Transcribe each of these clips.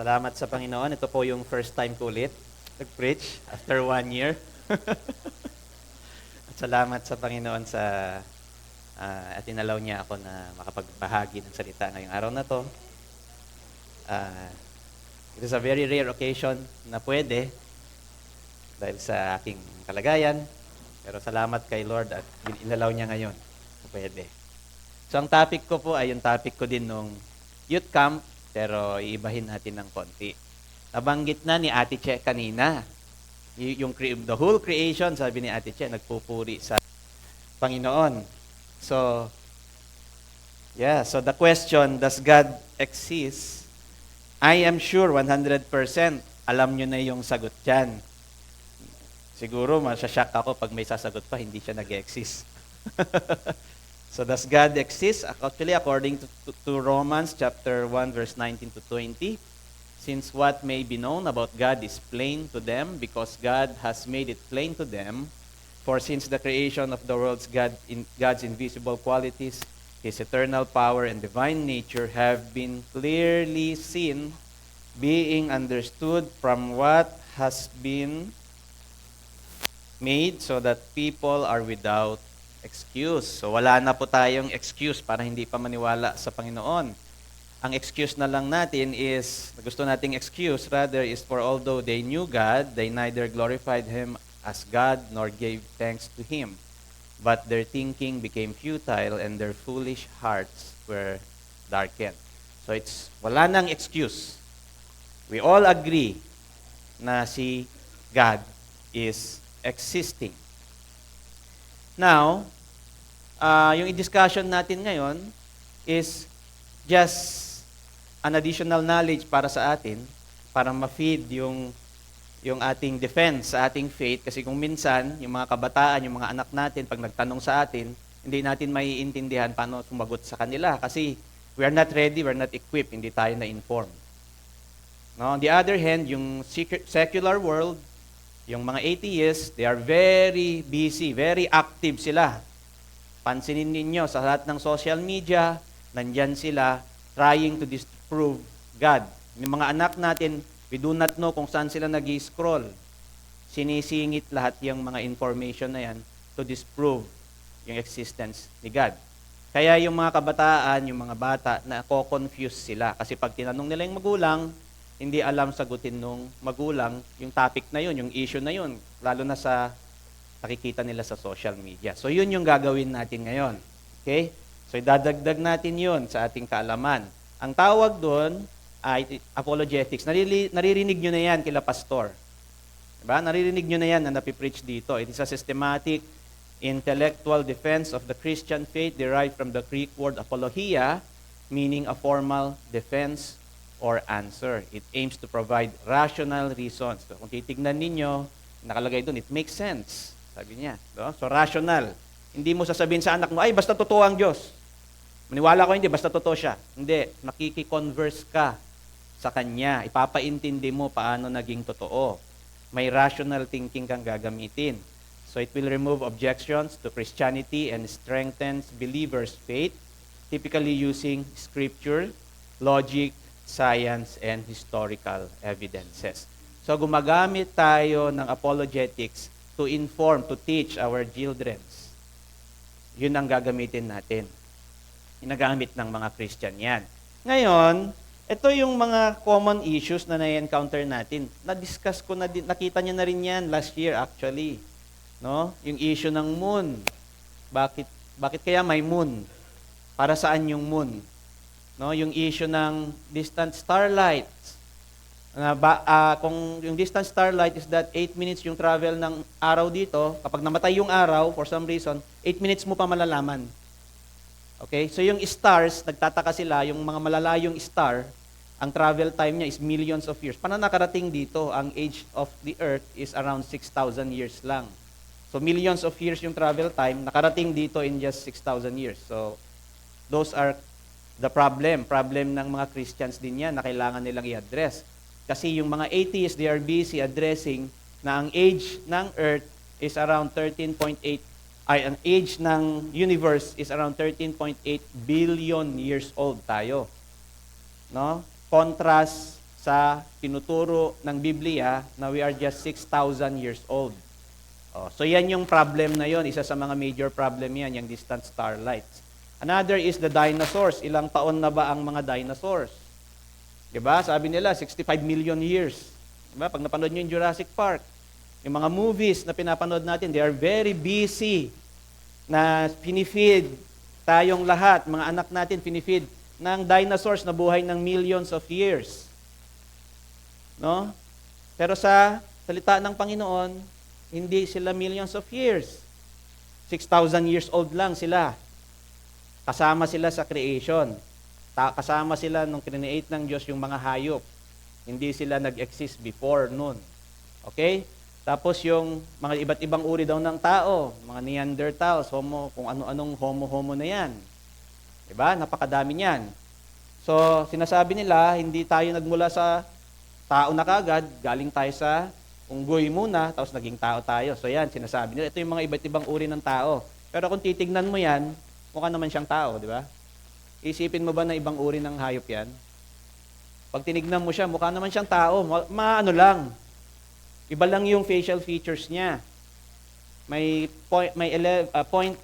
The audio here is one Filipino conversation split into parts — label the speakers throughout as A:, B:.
A: Salamat sa Panginoon. Ito po yung first time ko ulit nag-preach after 1 year. At salamat sa Panginoon sa at inalaw niya ako na makapagbahagi ng salita ngayong araw na to. It is a very rare occasion na pwede dahil sa aking kalagayan. Pero salamat kay Lord at inalaw niya ngayon na pwede. So ang topic ko po ay yung topic ko din nung youth camp, pero iibahin natin ng konti. Nabanggit na ni Ate Che kanina. The whole creation, sabi ni Ate Che, nagpupuri sa Panginoon. So the question, does God exist? I am sure 100% alam nyo na yung sagot dyan. Siguro masashock ako pag may sasagot pa, hindi siya nag-exist. So does God exist? Actually, according to Romans chapter 1, verse 19 to 20, since what may be known about God is plain to them, because God has made it plain to them, for since the creation of the world's God's invisible qualities, His eternal power and divine nature have been clearly seen, being understood from what has been made, so that people are without excuse. So wala na po tayong excuse para hindi pa maniwala sa Panginoon. Ang excuse na lang natin is, gusto nating excuse rather, is for although they knew God, they neither glorified Him as God nor gave thanks to Him. But their thinking became futile and their foolish hearts were darkened. So wala nang excuse. We all agree na si God is existing. Now, yung i-discussion natin ngayon is just an additional knowledge para sa atin, para ma-feed yung ating defense sa ating faith. Kasi kung minsan, yung mga kabataan, yung mga anak natin, pag nagtanong sa atin, hindi natin maiintindihan paano sumagot sa kanila. Kasi we are not ready, we are not equipped, hindi tayo na-inform. No? On the other hand, yung secular world, yung mga atheists, they are very busy, very active sila. Pansinin ninyo, sa lahat ng social media, nandyan sila trying to disprove God. Yung mga anak natin, we do not know kung saan sila nag-scroll. Sinisingit lahat yung mga information na yan to disprove yung existence ni God. Kaya yung mga kabataan, yung mga bata, nako-confuse sila. Kasi pag tinanong nila yung magulang, hindi alam sagutin nung magulang yung topic na yun, yung issue na yun, lalo na sa nakikita nila sa social media. So yun yung gagawin natin ngayon. Okay? So idadagdag natin yun sa ating kaalaman. Ang tawag doon ay apologetics. Naririnig nyo na yan kila pastor. Diba? Naririnig nyo na yan na napipreach dito. It is a systematic intellectual defense of the Christian faith derived from the Greek word apologia, meaning a formal defense or answer. It aims to provide rational reasons. So, kung titignan ninyo, nakalagay doon, it makes sense. Sabi niya. No? So, rational. Hindi mo sasabihin sa anak mo, ay, basta totoo ang Diyos. Maniwala ko hindi, basta totoo siya. Hindi. Makiki-converse ka sa Kanya. Ipapaintindi mo paano naging totoo. May rational thinking kang gagamitin. So, it will remove objections to Christianity and strengthens believers' faith, typically using scripture, logic, science, and historical evidences. So gumagamit tayo ng apologetics to inform, to teach our children. Yun ang gagamitin natin. Ginagamit ng mga Christian yan. Ngayon, ito yung mga common issues na na-encounter natin. Na-discuss ko na din, nakita niyo na rin yan last year actually. No? Yung issue ng moon. Bakit kaya may moon? Para saan yung moon? No, yung issue ng distant starlight. Kung yung distant starlight is that 8 minutes yung travel ng araw dito, kapag namatay yung araw, for some reason, 8 minutes mo pa malalaman. Okay? So yung stars, nagtataka sila, yung mga malalayong star, ang travel time niya is millions of years. Paano nakarating dito? Ang age of the earth is around 6,000 years lang. So millions of years yung travel time, nakarating dito in just 6,000 years. So those are the problem ng mga Christians din yan na kailangan nilang i-address. Kasi yung mga atheists, they are busy addressing na ang age ng Earth is around 13.8, ang age ng universe is around 13.8 billion years old tayo. No? Contrast sa tinuturo ng Biblia na we are just 6,000 years old. So yan yung problem na yon, isa sa mga major problem yan, yung distant starlights. Another is the dinosaurs. Ilang taon na ba ang mga dinosaurs? Diba? Sabi nila, 65 million years. Diba? Pag napanood nyo yung Jurassic Park, yung mga movies na pinapanood natin, they are very busy na pinifeed tayong lahat, mga anak natin, pinifeed ng dinosaurs na buhay ng millions of years. No? Pero sa salita ng Panginoon, hindi sila millions of years. 6,000 years old lang sila. Kasama sila sa creation. Kasama sila nung create ng Diyos yung mga hayop. Hindi sila nag-exist before noon. Okay? Tapos yung mga iba't ibang uri daw ng tao, mga Neanderthals, Homo, kung ano-anong Homo na yan. Diba? Napakadami niyan. So, sinasabi nila, hindi tayo nagmula sa tao na kagad, galing tayo sa unggoy muna, tapos naging tao tayo. So yan, sinasabi nila, ito yung mga iba't ibang uri ng tao. Pero kung titignan mo yan, mukha naman siyang tao, di ba? Isipin mo ba na ibang uri ng hayop yan? Pag tinignan mo siya, mukha naman siyang tao. Maano lang. Iba lang yung facial features niya. May 0.11%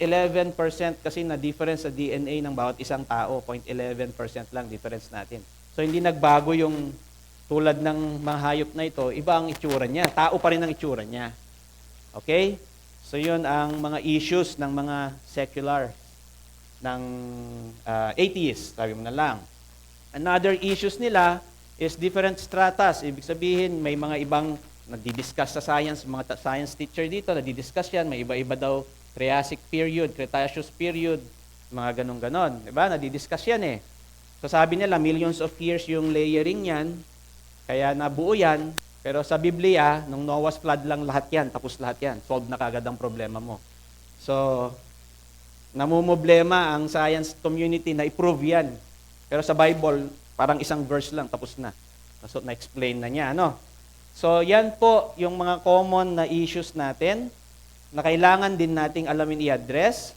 A: kasi na difference sa DNA ng bawat isang tao. 0.11% lang difference natin. So hindi nagbago yung tulad ng mga hayop na ito, iba ang itsura niya. Tao pa rin ang itsura niya. Okay? So yun ang mga issues ng mga secular, ng atheists, sabi mo na lang. Another issues nila is different stratas. Ibig sabihin, may mga ibang nagdi-discuss sa science, mga science teacher dito, nagdi-discuss yan, may iba-iba daw Triassic period, Cretaceous period, mga ganon-ganon. Diba? Nagdi-discuss yan eh. So sabi nila, millions of years yung layering yan, kaya nabuo yan, pero sa Biblia, nung Noah's flood lang lahat yan, tapos lahat yan. Solve na kagad ang problema mo. So, namumblema ang science community na i-prove yan. Pero sa Bible, parang isang verse lang, tapos na. So, na-explain na niya, ano? So, yan po yung mga common na issues natin na kailangan din nating alamin i-address.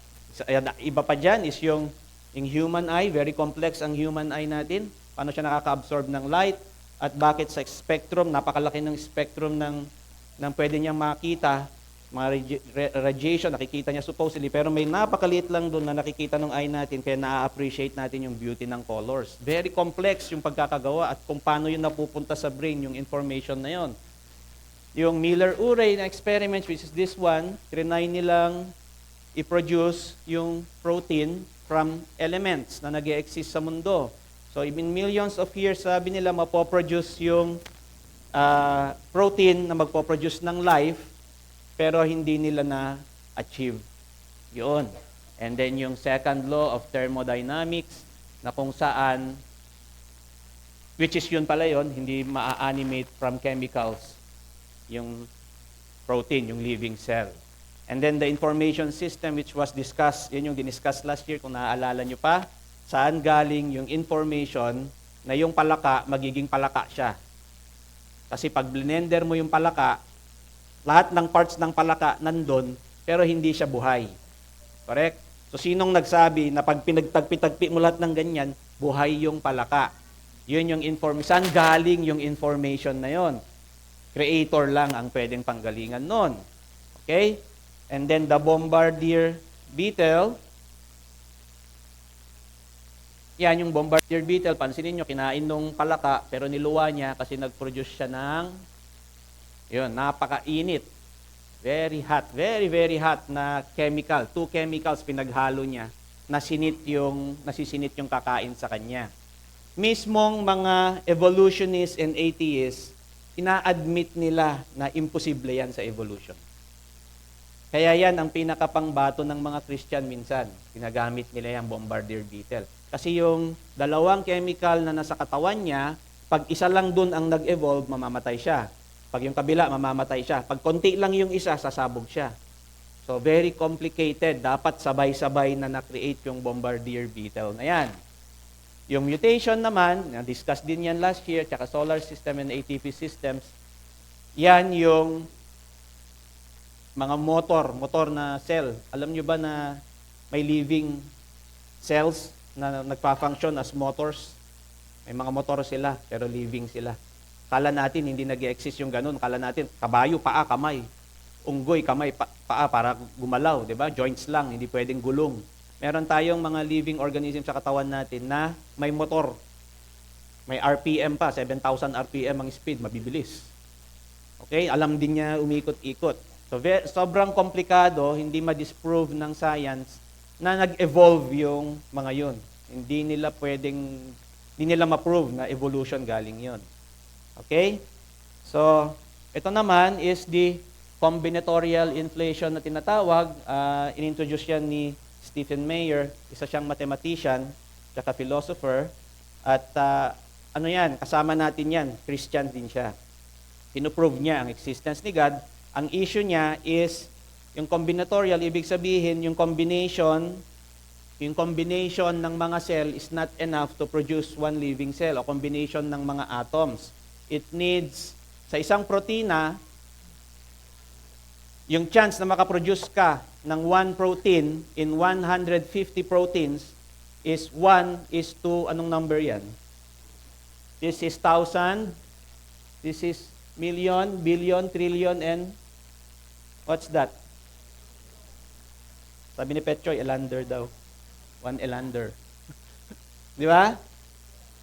A: Iba pa dyan is yung human eye, very complex ang human eye natin. Paano siya nakaka-absorb ng light? At bakit sa spectrum, napakalaki ng spectrum ng pwede niyang makita, mga radiation, nakikita niya supposedly, pero may napakaliit lang doon na nakikita ng eye natin, kaya na-appreciate natin yung beauty ng colors. Very complex yung pagkakagawa at kung paano yun napupunta sa brain, yung information na yun. Yung Miller-Urey na experiment, which is this one, trinay nilang i-produce yung protein from elements na nag-e-exist sa mundo. So, in millions of years, sabi nila, mapoproduce yung protein na magpoproduce ng life, pero hindi nila na-achieve yun. And then, yung second law of thermodynamics, na kung saan, which is yun pala yun, hindi ma-animate from chemicals yung protein, yung living cell. And then, the information system, which was discussed, yun yung diniscuss last year, kung naaalala nyo pa, saan galing yung information na yung palaka, magiging palaka siya. Kasi pag blender mo yung palaka, lahat ng parts ng palaka nandun, pero hindi siya buhay. Correct? So sinong nagsabi na pag pinagtagpi-tagpi mo lahat ng ganyan, buhay yung palaka? Yun yung information. Saan galing yung information na yon? Creator lang ang pwedeng panggalingan nun. Okay? And then the bombardier beetle, yan yung bombardier beetle, pansinin nyo, kinain nung palaka, pero niluwa niya kasi nag-produce siya ng, yun, napakainit. Very hot, very, very hot na chemical. 2 chemicals pinaghalo niya, nasisinit yung kakain sa kanya. Mismong mga evolutionists and atheists, ina-admit nila na imposible yan sa evolution. Kaya yan ang pinakapangbato ng mga Christian minsan. Ginagamit nila yung bombardier beetle. Kasi yung dalawang chemical na nasa katawan niya, pag isa lang dun ang nag-evolve, mamamatay siya. Pag yung kabila, mamamatay siya. Pag konti lang yung isa, sasabog siya. So, very complicated. Dapat sabay-sabay na na-create yung bombardier beetle na yan. Yung mutation naman, na-discuss din yan last year, tsaka solar system and ATP systems, yan yung mga motor na cell. Alam nyo ba na may living cells na nagpa-function as motors? May mga motor sila, pero living sila. Kala natin hindi nag-exist yung ganun. Kala natin kabayo, paa, kamay. Unggoy, kamay, paa para gumalaw, di ba? Joints lang, hindi pwedeng gulong. Meron tayong mga living organism sa katawan natin na may motor. May RPM pa, 7,000 RPM ang speed, mabibilis. Okay? Alam din niya umikot-ikot. So, sobrang komplikado, hindi ma-disprove ng science na nag-evolve yung mga yun. Hindi nila ma-prove na evolution galing yun. Okay? So, ito naman is the combinatorial inflation na tinatawag. In-introduce yan ni Stephen Meyer, isa siyang mathematician, tsaka philosopher. At kasama natin yan, Christian din siya. Pinoprove niya ang existence ni God. Ang issue niya is, yung combinatorial, ibig sabihin, yung combination ng mga cell is not enough to produce one living cell o combination ng mga atoms. It needs, sa isang protina, yung chance na makaproduce ka ng one protein in 150 proteins is 1 is to, anong number yan? This is 1,000, this is million, billion, trillion, and what's that? Sabi ni Petchoy, elander daw. 1 elander. Di ba?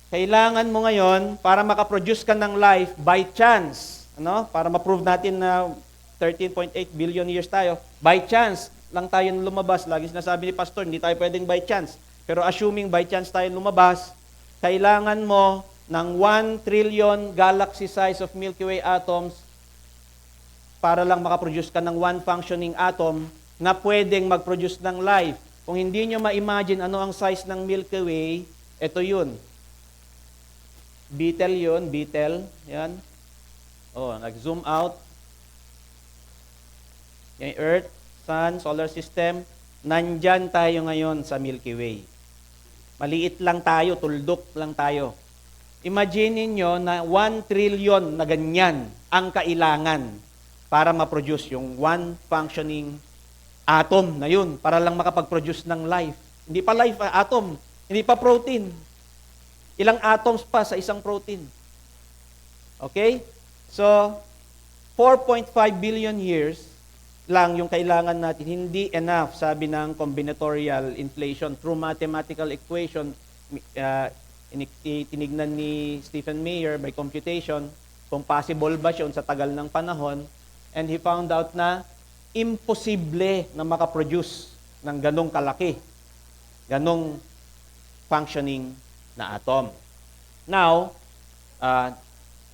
A: Kailangan mo ngayon, para makaproduce ka ng life by chance, para ma-prove natin na 13.8 billion years tayo, by chance lang tayo lumabas. Lagi sinasabi ni Pastor, hindi tayo pwedeng by chance. Pero assuming by chance tayo lumabas, kailangan mo ng 1 trillion galaxy size of Milky Way atoms para lang makaproduce ka ng one functioning atom na pwedeng mag-produce ng life. Kung hindi nyo ma-imagine ano ang size ng Milky Way, ito yun. Beetle yun, beetle. Yan. Nag-zoom out. Yung Earth, Sun, Solar System, nandyan tayo ngayon sa Milky Way. Maliit lang tayo, tuldok lang tayo. Imagine niyo na 1 trillion na ganyan ang kailangan para ma-produce yung one functioning atom na yun, para lang makapag-produce ng life. Hindi pa life, atom. Hindi pa protein. Ilang atoms pa sa isang protein. Okay? So, 4.5 billion years lang yung kailangan natin. Hindi enough, sabi ng combinatorial inflation. Through mathematical equation, tinignan ni Stephen Meyer by computation kung possible ba siya sa tagal ng panahon, and he found out na imposible na makaproduce ng ganong kalaki, ganong functioning na atom. Now,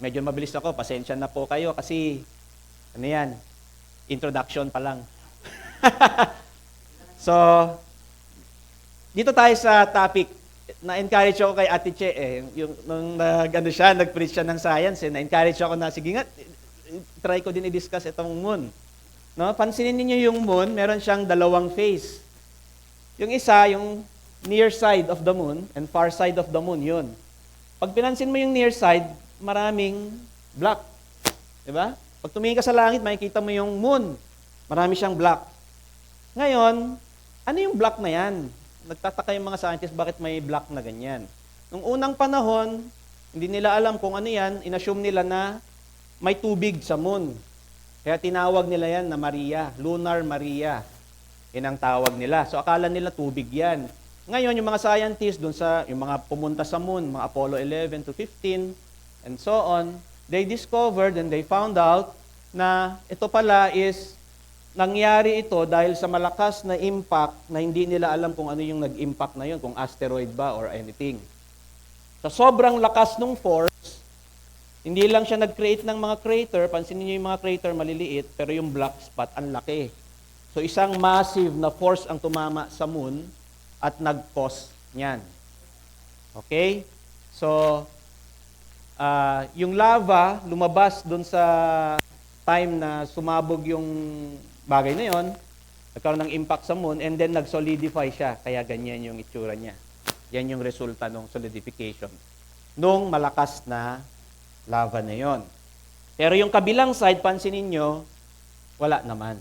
A: medyo mabilis ako, pasensya na po kayo kasi, introduction pa lang. So, dito tayo sa topic. Na-encourage ako kay Ate Che nung nag-preach siya ng science, na-encourage ako na, sige nga, try ko din i-discuss itong moon. Pansinin niyo yung moon, meron siyang dalawang phase. Yung isa, yung near side of the moon and far side of the moon, yun. Pag pinansin mo yung near side, maraming black. Diba? Pag tumingin ka sa langit, makikita mo yung moon. Marami siyang black. Ngayon, ano yung black na yan? Nagtataka yung mga scientists, bakit may black na ganyan? Nung unang panahon, hindi nila alam kung ano yan, inassume nila na may tubig sa moon. Kaya tinawag nila yan na Maria, Lunar Maria. Yan ang tawag nila. So akala nila tubig yan. Ngayon, yung mga scientists, yung mga pumunta sa moon, mga Apollo 11 to 15, and so on, they discovered and they found out na ito pala is nangyari ito dahil sa malakas na impact na hindi nila alam kung ano yung nag-impact na yun, kung asteroid ba or anything. Sa sobrang lakas ng force, hindi lang siya nag-create ng mga crater, pansinin niyo yung mga crater maliliit, pero yung black spot ang laki. So isang massive na force ang tumama sa moon at nag-cause niyan. Okay? So, yung lava lumabas doon sa time na sumabog yung bagay na yon, nagkaroon ng impact sa moon, and then nag-solidify siya. Kaya ganyan yung itsura niya. Yan yung resulta ng solidification nung malakas na lava na yon. Pero yung kabilang side, pansinin nyo, wala naman.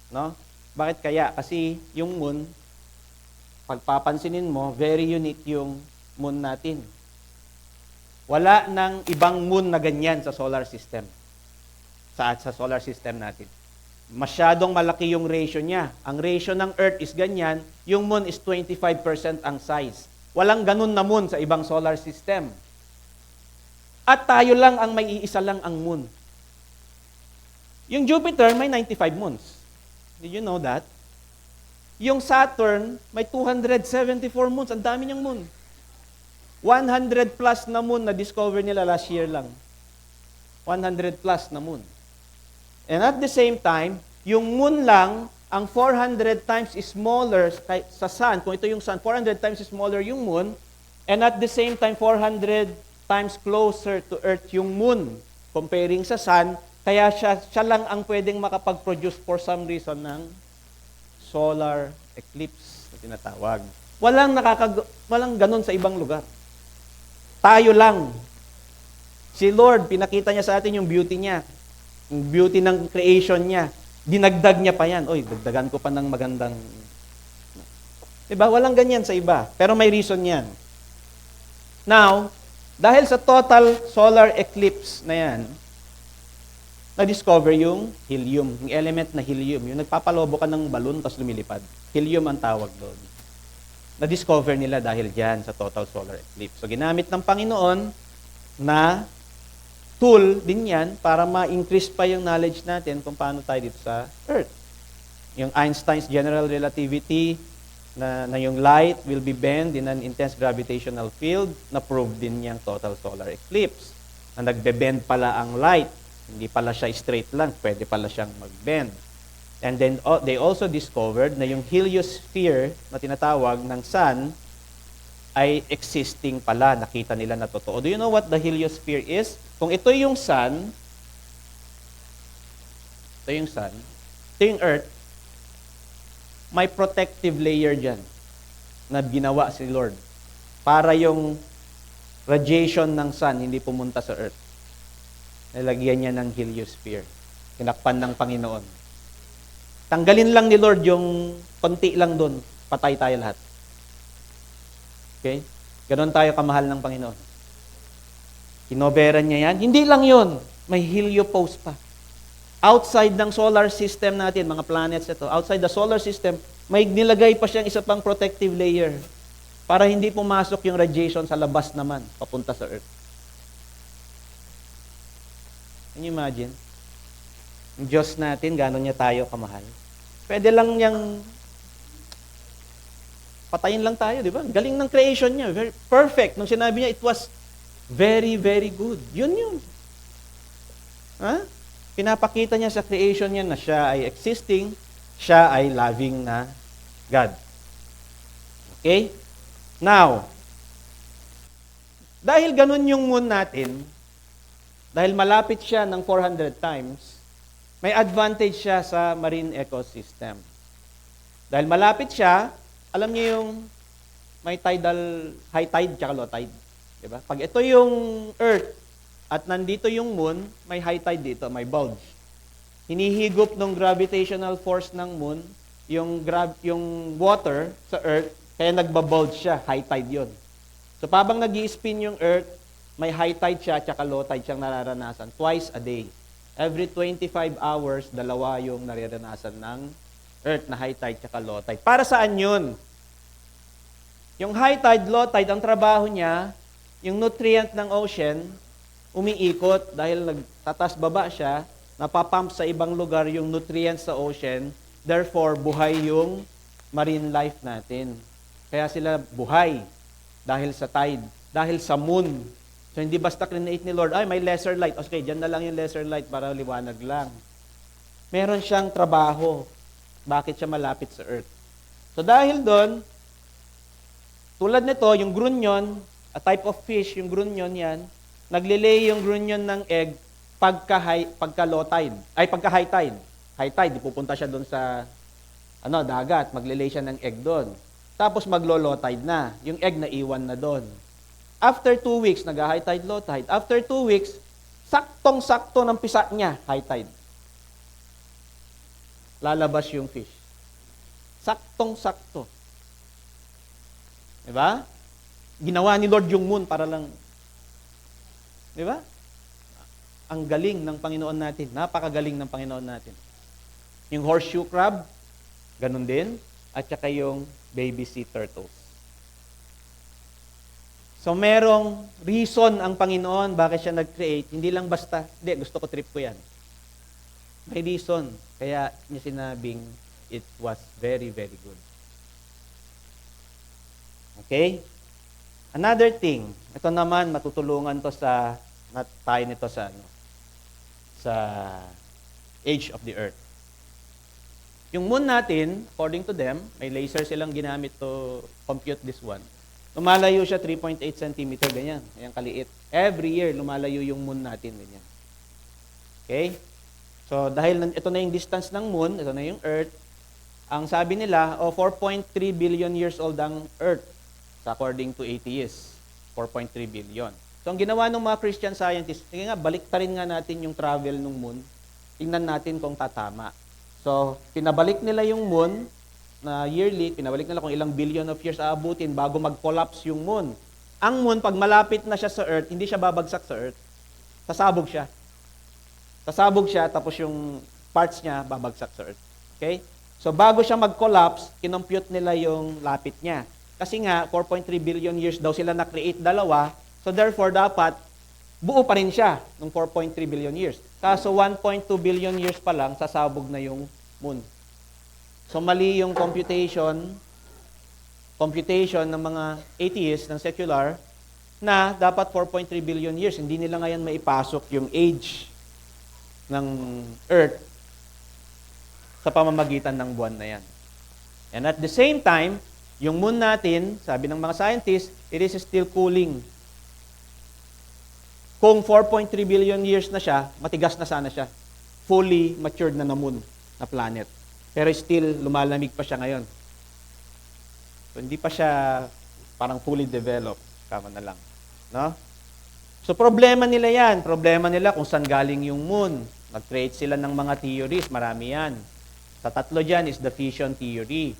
A: No? Bakit kaya? Kasi yung moon, pagpapansinin mo, very unique yung moon natin. Wala ng ibang moon na ganyan sa solar system. Sa solar system natin. Masyadong malaki yung ratio niya. Ang ratio ng Earth is ganyan, yung moon is 25% ang size. Walang ganun na moon sa ibang solar system. At tayo lang ang may iisa lang ang moon. Yung Jupiter may 95 moons. Did you know that? Yung Saturn may 274 moons. Ang dami niyang moon. 100 plus na moon na discover nila last year lang. 100 plus na moon. And at the same time, yung moon lang, ang 400 times is smaller sa sun. Kung ito yung sun, 400 times is smaller yung moon. And at the same time, 400 times closer to Earth yung moon comparing sa sun. Kaya siya lang ang pwedeng makapag-produce for some reason ng solar eclipse na tinatawag. Walang ganun sa ibang lugar. Tayo lang. Si Lord, pinakita niya sa atin yung beauty niya. Yung beauty ng creation niya. Dinagdag niya pa yan. Oy, dagdagan ko pa ng magandang... Diba? Walang ganyan sa iba. Pero may reason yan. Now, dahil sa total solar eclipse na yan, na-discover yung helium, yung element na helium. Yung nagpapalobo ka ng balon tapos lumilipad. Helium ang tawag doon. Na-discover nila dahil dyan sa total solar eclipse. So, ginamit ng Panginoon na tool din yan para ma-increase pa yung knowledge natin kung paano tayo dito sa Earth. Yung Einstein's general relativity, na yung light will be bent in an intense gravitational field, na-prove din niyang total solar eclipse. Na nagbe-bend pala ang light. Hindi pala siya straight lang, pwede pala siyang mag-bend. And then they also discovered na yung heliosphere na tinatawag ng sun ay existing pala. Nakita nila na totoo. Do you know what the heliosphere is? Kung ito yung sun, ito yung Earth, may protective layer dyan na ginawa si Lord para yung radiation ng sun hindi pumunta sa Earth. Nilagyan niya ng heliosphere. Tinakpan ng Panginoon. Tanggalin lang ni Lord yung konti lang doon, patay tayo lahat. Okay? Ganon tayo kamahal ng Panginoon. Kinoberan niya yan. Hindi lang yun. May heliopause pa. Outside ng solar system natin, mga planets ito, outside the solar system, may nilagay pa siyang isa pang protective layer para hindi pumasok yung radiation sa labas naman, papunta sa Earth. Can you imagine? Yung Diyos natin, gano'n niya tayo kamahal. Pwede lang niyang patayin lang tayo, di ba? Galing ng creation niya. Very perfect. Nung sinabi niya, it was very, very good. Yun. Ha? Pinapakita niya sa creation niya na siya ay existing, siya ay loving na God. Okay? Now, dahil ganun yung moon natin, dahil malapit siya ng 400 times, may advantage siya sa marine ecosystem. Dahil malapit siya, alam niyo yung may tidal, high tide tsaka low tide. Diba? Pag ito yung Earth at nandito yung moon, may high tide dito, may bulge. Hinihigop ng gravitational force ng moon yung water sa Earth, kaya nagbabulge siya, high tide yun. So pabang nag-i-spin yung Earth, may high tide siya at low tide siyang nararanasan twice a day. Every 25 hours, dalawa yung nararanasan ng Earth na high tide at low tide. Para saan yun? Yung high tide, low tide, ang trabaho niya, yung nutrient ng ocean, umiikot dahil nagtatas baba siya, napapump sa ibang lugar yung nutrients sa ocean, therefore, buhay yung marine life natin. Kaya sila buhay dahil sa tide, dahil sa moon. So, hindi basta create ni Lord, ay, may lesser light. Okay, dyan na lang yung lesser light para liwanag lang. Meron siyang trabaho. Bakit siya malapit sa Earth? So, dahil doon, tulad nito, yung grunion, a type of fish, yung grunion yan, naglilay yung grunion ng egg pagka low tide, ay pagka high tide. High tide, pupunta siya doon sa dagat, maglilay siya ng egg doon. Tapos maglo-low tide na. Yung egg na iwan na doon. After 2 weeks, nag-high tide, low tide. After 2 weeks, saktong-sakto ng pisa niya, high tide. Lalabas yung fish. Saktong-sakto. Diba? Ginawa ni Lord yung moon para lang. Di ba? Ang galing ng Panginoon natin. Napakagaling ng Panginoon natin. Yung horseshoe crab, ganun din. At saka yung baby sea turtles. So merong reason ang Panginoon bakit siya nag-create. Hindi lang basta, hindi, gusto ko trip ko yan. May reason. Kaya niya sinabing it was very, very good. Okay? Another thing, ito naman matutulungan to sa tayo nito sa age of the earth. Yung moon natin, according to them, may laser silang ginamit to compute this one. Lumalayo siya 3.8 cm, ganyan. Ayan kaliit. Every year, lumalayo yung moon natin, ganyan. Okay? So, dahil ito na yung distance ng moon, ito na yung earth, ang sabi nila, 4.3 billion years old ang earth, according to atheists. 4.3 billion. So, ang ginawa ng mga Christian scientists, sige nga, balik pa rin nga natin yung travel ng moon. Tingnan natin kung tatama. So, pinabalik nila yung moon na yearly, pinabalik nila kung ilang billion of years aabutin bago mag-collapse yung moon. Ang moon, pag malapit na siya sa earth, hindi siya babagsak sa earth. Sasabog siya. Sasabog siya, tapos yung parts niya babagsak sa earth. Okay? So, bago siya mag-collapse, kinompute nila yung lapit niya. Kasi nga, 4.3 billion years daw sila na-create dalawa, so therefore, dapat buo pa rin siya ng 4.3 billion years. Kaso 1.2 billion years pa lang, sasabog na yung moon. So mali yung computation ng mga atheists, ng secular, na dapat 4.3 billion years. Hindi nila ngayon maipasok yung age ng Earth sa pamamagitan ng buwan na yan. And at the same time, yung moon natin, sabi ng mga scientists, it is still cooling. Kung 4.3 billion years na siya, matigas na sana siya. Fully matured na moon, na planet. Pero still, lumalamig pa siya ngayon. So, hindi pa siya parang fully developed. Kama na lang. No? So, problema nila yan. Problema nila kung saan galing yung moon. Nag-create sila ng mga theories. Marami yan. Sa tatlo dyan is the fission theory.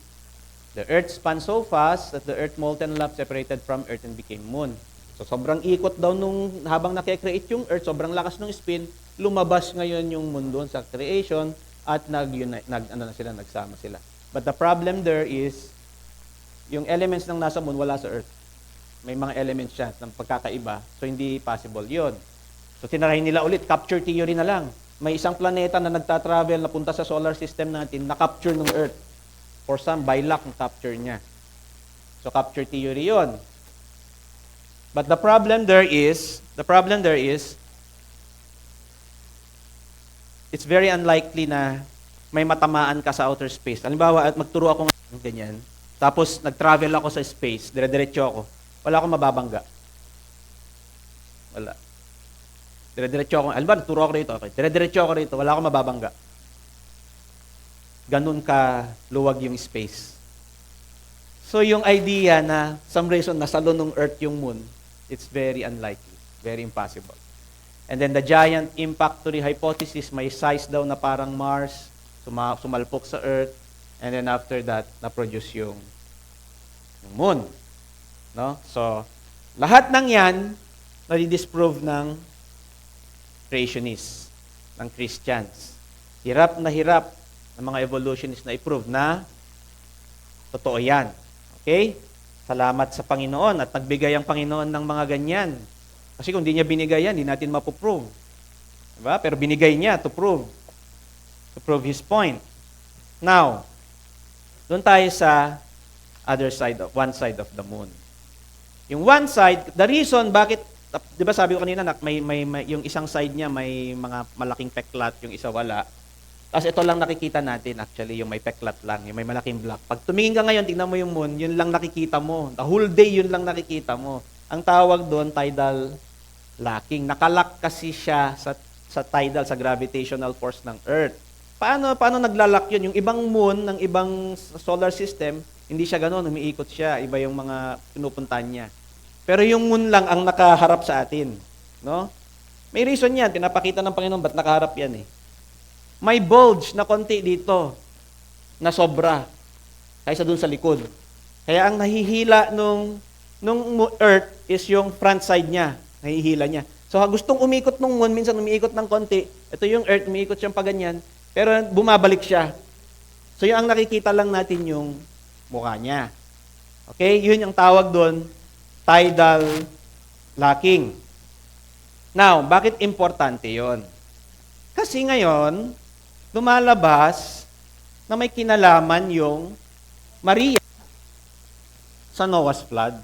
A: The Earth spun so fast that the Earth molten lava separated from Earth and became moon. So sobrang ikot daw nung habang nakikreate yung Earth, sobrang lakas ng spin, lumabas ngayon yung mundo sa creation at nagsama sila. But the problem there is yung elements ng nasa moon wala sa Earth. May mga elements siya ng pagkakaiba, so hindi possible 'yon. So tinry nila ulit, capture theory na lang. May isang planeta na nagta-travel na punta sa solar system natin, na-capture ng Earth. For some, by luck, na-capture niya. So capture theory 'yon. But the problem there is, it's very unlikely na may matamaan ka sa outer space. Halimbawa, at magturo ako ng ganyan, tapos nag-travel ako sa space, dire-diretso ako, wala akong mababangga. Wala. Dire-diretso ako, halimbawa, nagturo ako rito, okay, dire-diretso ako rito, wala akong mababangga. Ganun ka luwag yung space. So yung idea na some reason nasa lunong Earth yung moon, it's very unlikely, very impossible. And then the giant impact theory hypothesis, may size daw na parang Mars, sumalpok sa Earth, and then after that, na-produce yung moon. No? So, lahat ng yan, nadi-disprove ng creationists, ng Christians. Hirap na hirap ng mga evolutionists na i-prove na totoo yan. Okay? Salamat sa Panginoon at nagbigay ang Panginoon ng mga ganyan. Kasi kung di niya binigay yan, di natin mapuprove. Diba? Pero binigay niya to prove His point. Now, doon tayo sa one side of the moon. Yung one side, the reason bakit, di ba sabi ko kanina, may yung isang side niya may mga malaking peklat, yung isa wala. Tapos ito lang nakikita natin actually, yung may peklat lang, yung may malaking block. Pag tumingin ka ngayon, tingnan mo yung moon, yun lang nakikita mo. The whole day, yun lang nakikita mo. Ang tawag doon, tidal locking. Nakalock kasi siya sa tidal, sa gravitational force ng Earth. Paano naglalak yun? Yung ibang moon ng ibang solar system, hindi siya gano'n, umiikot siya. Iba yung mga pinupuntahan niya. Pero yung moon lang ang nakaharap sa atin. No? May reason yan. Pinapakita ng Panginoon, ba't nakaharap yan eh? May bulge na konti dito na sobra kaysa dun sa likod. Kaya ang nahihila nung Earth is yung front side niya. Nahihila niya. So So gustong umikot ng moon, minsan umiikot ng konti. Ito yung earth, umiikot siyang paganyan, pero bumabalik siya. So yung ang nakikita lang natin yung mukha niya. Okay? Yun yung tawag doon, tidal locking. Now, bakit importante yon? Kasi ngayon, lumalabas na may kinalaman yung Maria sa Noah's flood.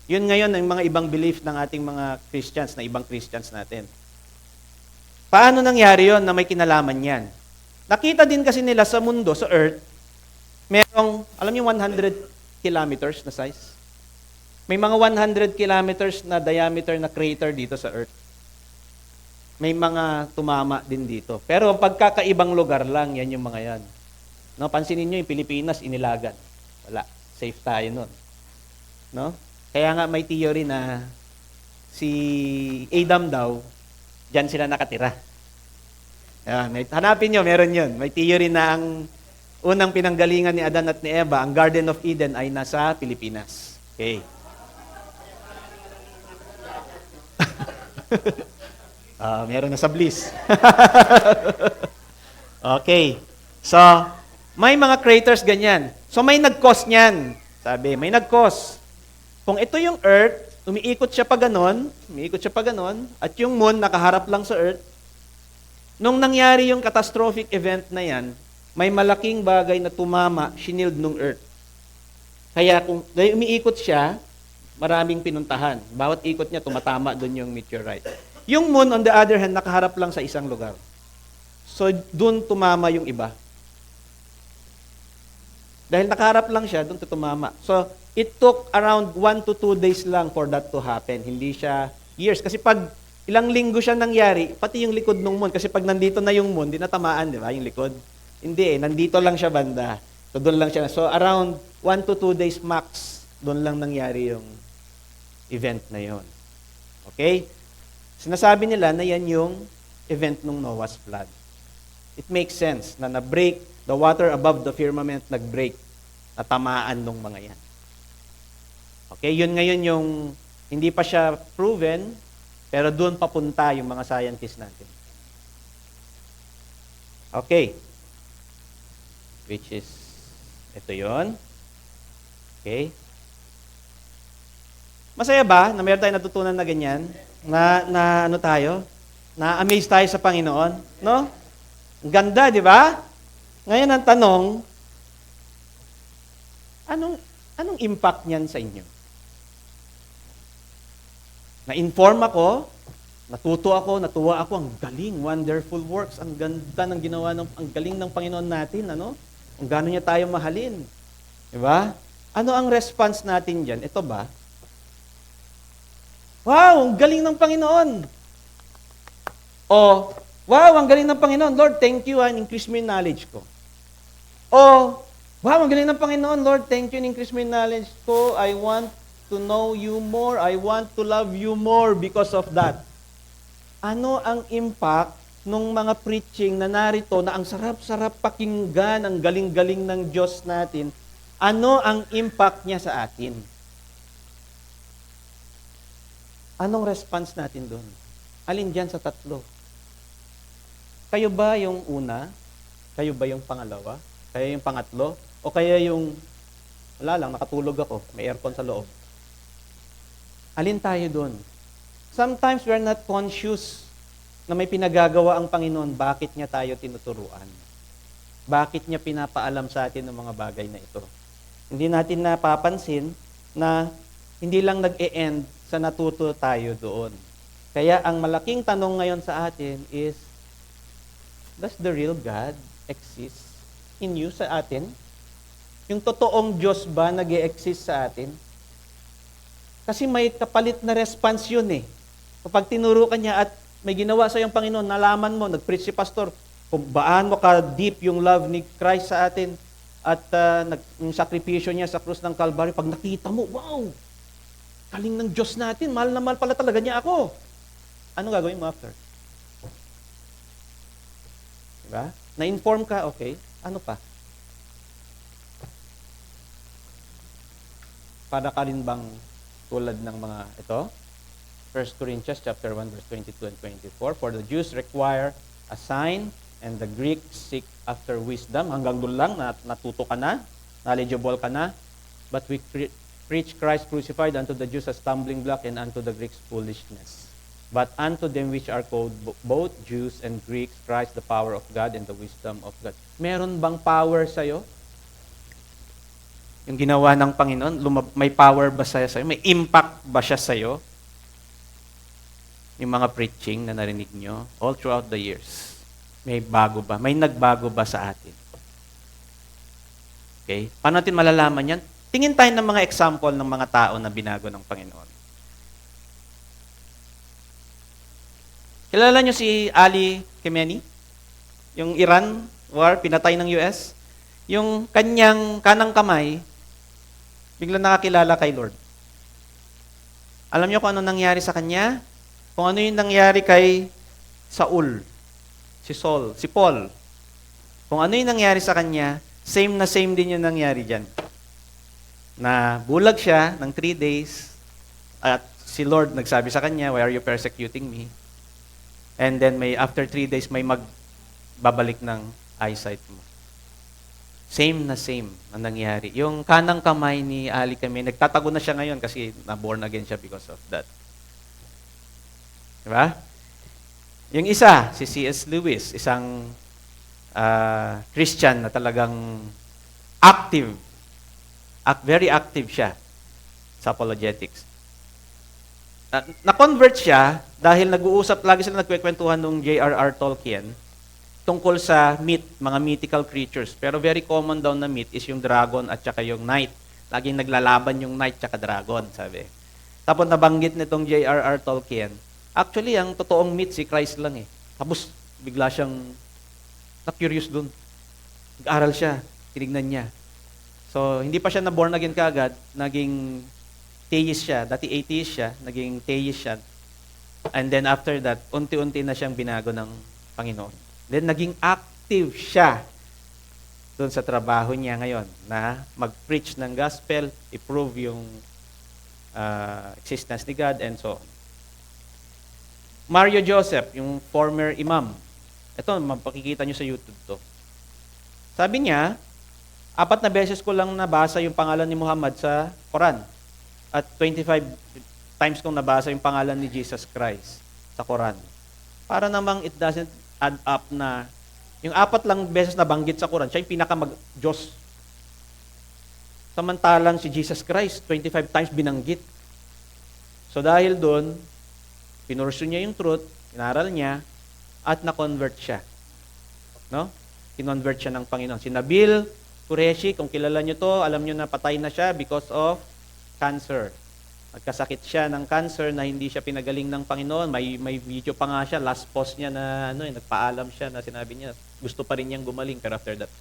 A: Yun ngayon ang mga ibang belief ng ating mga Christians, na ibang Christians natin. Paano nangyari yon na may kinalaman yan? Nakita din kasi nila sa mundo, sa earth, merong, alam niyo, 100 kilometers na size. May mga 100 kilometers na diameter na crater dito sa earth. May mga tumama din dito. Pero pagkakaibang lugar lang, yan yung mga yan. No, pansinin niyo yung Pilipinas, inilagan. Wala. Safe tayo nun. No? Kaya nga may theory na si Adam daw, diyan sila nakatira. Hanapin nyo, meron yun. May theory na ang unang pinanggalingan ni Adan at ni Eva, ang Garden of Eden ay nasa Pilipinas. Okay. Meron na sa Bliss. Okay. So, may mga craters ganyan. So, may nag-cause niyan. Sabi, may nag-cause. Kung ito yung earth, umiikot siya pa ganon, at yung moon nakaharap lang sa earth, nung nangyari yung catastrophic event na yan, may malaking bagay na tumama, shinield nung earth. Kaya kung dahil umiikot siya, maraming pinuntahan. Bawat ikot niya, tumatama doon yung meteorite. Yung moon, on the other hand, nakaharap lang sa isang lugar. So, doon tumama yung iba. Dahil nakaharap lang siya, doon tumama. So, it took around 1 to 2 days lang for that to happen. Hindi siya years. Kasi pag ilang linggo siya nangyari, pati yung likod ng moon. Kasi pag nandito na yung moon, di natamaan, di ba, yung likod? Hindi nandito lang siya banda. So, doon lang siya. So, around 1 to 2 days max, doon lang nangyari yung event na yon. Okay? Sinasabi nila na yan yung event ng Noah's flood. It makes sense na na-break, the water above the firmament nag-break, natamaan ng mga yan. Okay, yun ngayon yung hindi pa siya proven, pero doon papunta yung mga scientists natin. Okay. Which is, ito yon. Okay. Masaya ba na meron tayong natutunan na ganyan? Na ano tayo? Na-amaze tayo sa Panginoon? No? Ang ganda, di ba? Ngayon ang tanong, anong impact niyan sa inyo? Na-inform ako, natuto ako, natuwa ako, ang galing, wonderful works, ang ganda ng ginawa, ang galing ng Panginoon natin, ano? Ang gano'n niya tayo mahalin. Di ba? Ano ang response natin dyan? Ito ba? Wow, ang galing ng Panginoon. O, wow, ang galing ng Panginoon. Lord, thank you, and increase mo yung knowledge ko. O, wow, ang galing ng Panginoon. Lord, thank you, and increase mo yung knowledge ko. I want to know you more. I want to love you more because of that. Ano ang impact ng mga preaching na narito na ang sarap-sarap pakinggan, ang galing-galing ng Diyos natin? Ano ang impact niya sa atin? Anong response natin doon? Alin dyan sa tatlo? Kayo ba yung una? Kayo ba yung pangalawa? Kayo yung pangatlo? O kaya yung, wala lang, nakatulog ako, may aircon sa loob? Alin tayo doon? Sometimes we're not conscious na may pinagagawa ang Panginoon, bakit niya tayo tinuturuan? Bakit niya pinapaalam sa atin ng mga bagay na ito? Hindi natin napapansin na hindi lang nag-e-end sa natuto tayo doon. Kaya ang malaking tanong ngayon sa atin is, does the real God exist in you, sa atin? Yung totoong Diyos ba nag-e-exist sa atin? Kasi may kapalit na response yun eh. Kapag tinuro ka niya at may ginawa sa iyong Panginoon, nalaman mo, nag-preach si pastor, kung baano ka deep yung love ni Christ sa atin at yung sakripisyo niya sa krus ng Calvary, pag nakita mo, wow! Galing ng Diyos natin, mahal na mahal pala talaga niya ako. Ano gagawin mo after? Diba? Na-inform ka, okay. Ano pa? Para ka rin bang tulad ng mga ito? 1 Corinthians chapter 1, verse 22 and 24. For the Jews require a sign, and the Greeks seek after wisdom. Hanggang doon lang, natuto ka na, knowledgeable ka na. But we preach Christ crucified, unto the Jews a stumbling block, and unto the Greeks foolishness. But unto them which are called both Jews and Greeks, Christ the power of God and the wisdom of God. Meron bang power sa'yo? Yung ginawa ng Panginoon, may power ba sa'yo? May impact ba siya sa'yo? Yung mga preaching na narinig nyo all throughout the years. May bago ba? May nagbago ba sa atin? Okay? Paano natin malalaman yan? Tingin tayo ng mga example ng mga tao na binago ng Panginoon. Kilala nyo si Ali Khamenei? Yung Iran war, pinatay ng US? Yung kanyang kanang kamay, biglang nakakilala kay Lord. Alam nyo kung ano nangyari sa kanya? Kung ano yung nangyari kay Saul, si Saul, si Paul. Kung ano yung nangyari sa kanya, same na same din yung nangyari dyan. Na bulag siya ng 3 days, at si Lord nagsabi sa kanya, why are you persecuting me? And then after 3 days, may magbabalik ng eyesight mo. Same na same ang nangyari. Yung kanang kamay ni Ali Khamenei, nagtatago na siya ngayon kasi na-born again siya because of that. Diba? Yung isa, si C.S. Lewis, isang Christian na talagang active, very active siya sa apologetics. Na-convert siya dahil nag-uusap, lagi sila nagkwekwentuhan ng J.R.R. Tolkien tungkol sa myth, mga mythical creatures. Pero very common daw na myth is yung dragon at saka yung knight. Laging naglalaban yung knight at saka dragon, sabi. Tapos nabanggit nitong J.R.R. Tolkien, actually, ang totoong myth si Christ lang eh. Tapos bigla siyang na-curious dun. Nag-aral siya, tinignan niya. So, hindi pa siya na-born again kaagad, naging theist siya. Dati atheist siya, naging theist siya. And then after that, unti-unti na siyang binago ng Panginoon. Then naging active siya doon sa trabaho niya ngayon na mag-preach ng gospel, i-prove yung existence ni God, and so on. Mario Joseph, yung former imam. Ito, mapakikita nyo sa YouTube to. Sabi niya, 4 na beses ko lang nabasa yung pangalan ni Muhammad sa Quran. At 25 times kong nabasa yung pangalan ni Jesus Christ sa Quran. Para namang it doesn't add up na yung 4 lang beses na banggit sa Quran, siya yung pinaka-Diyos. Samantalang si Jesus Christ, 25 times binanggit. So dahil doon, pinursu niya yung truth, inaral niya, at na-convert siya. No? Kinonvert siya ng Panginoon. Si Nabil Qureshi, kung kilala niyo to, alam niyo na patay na siya because of cancer. Nagkasakit siya ng cancer na hindi siya pinagaling ng Panginoon. May video pa nga siya, last post niya na nagpaalam siya na sinabi niya, gusto pa rin niyang gumaling, pero after that,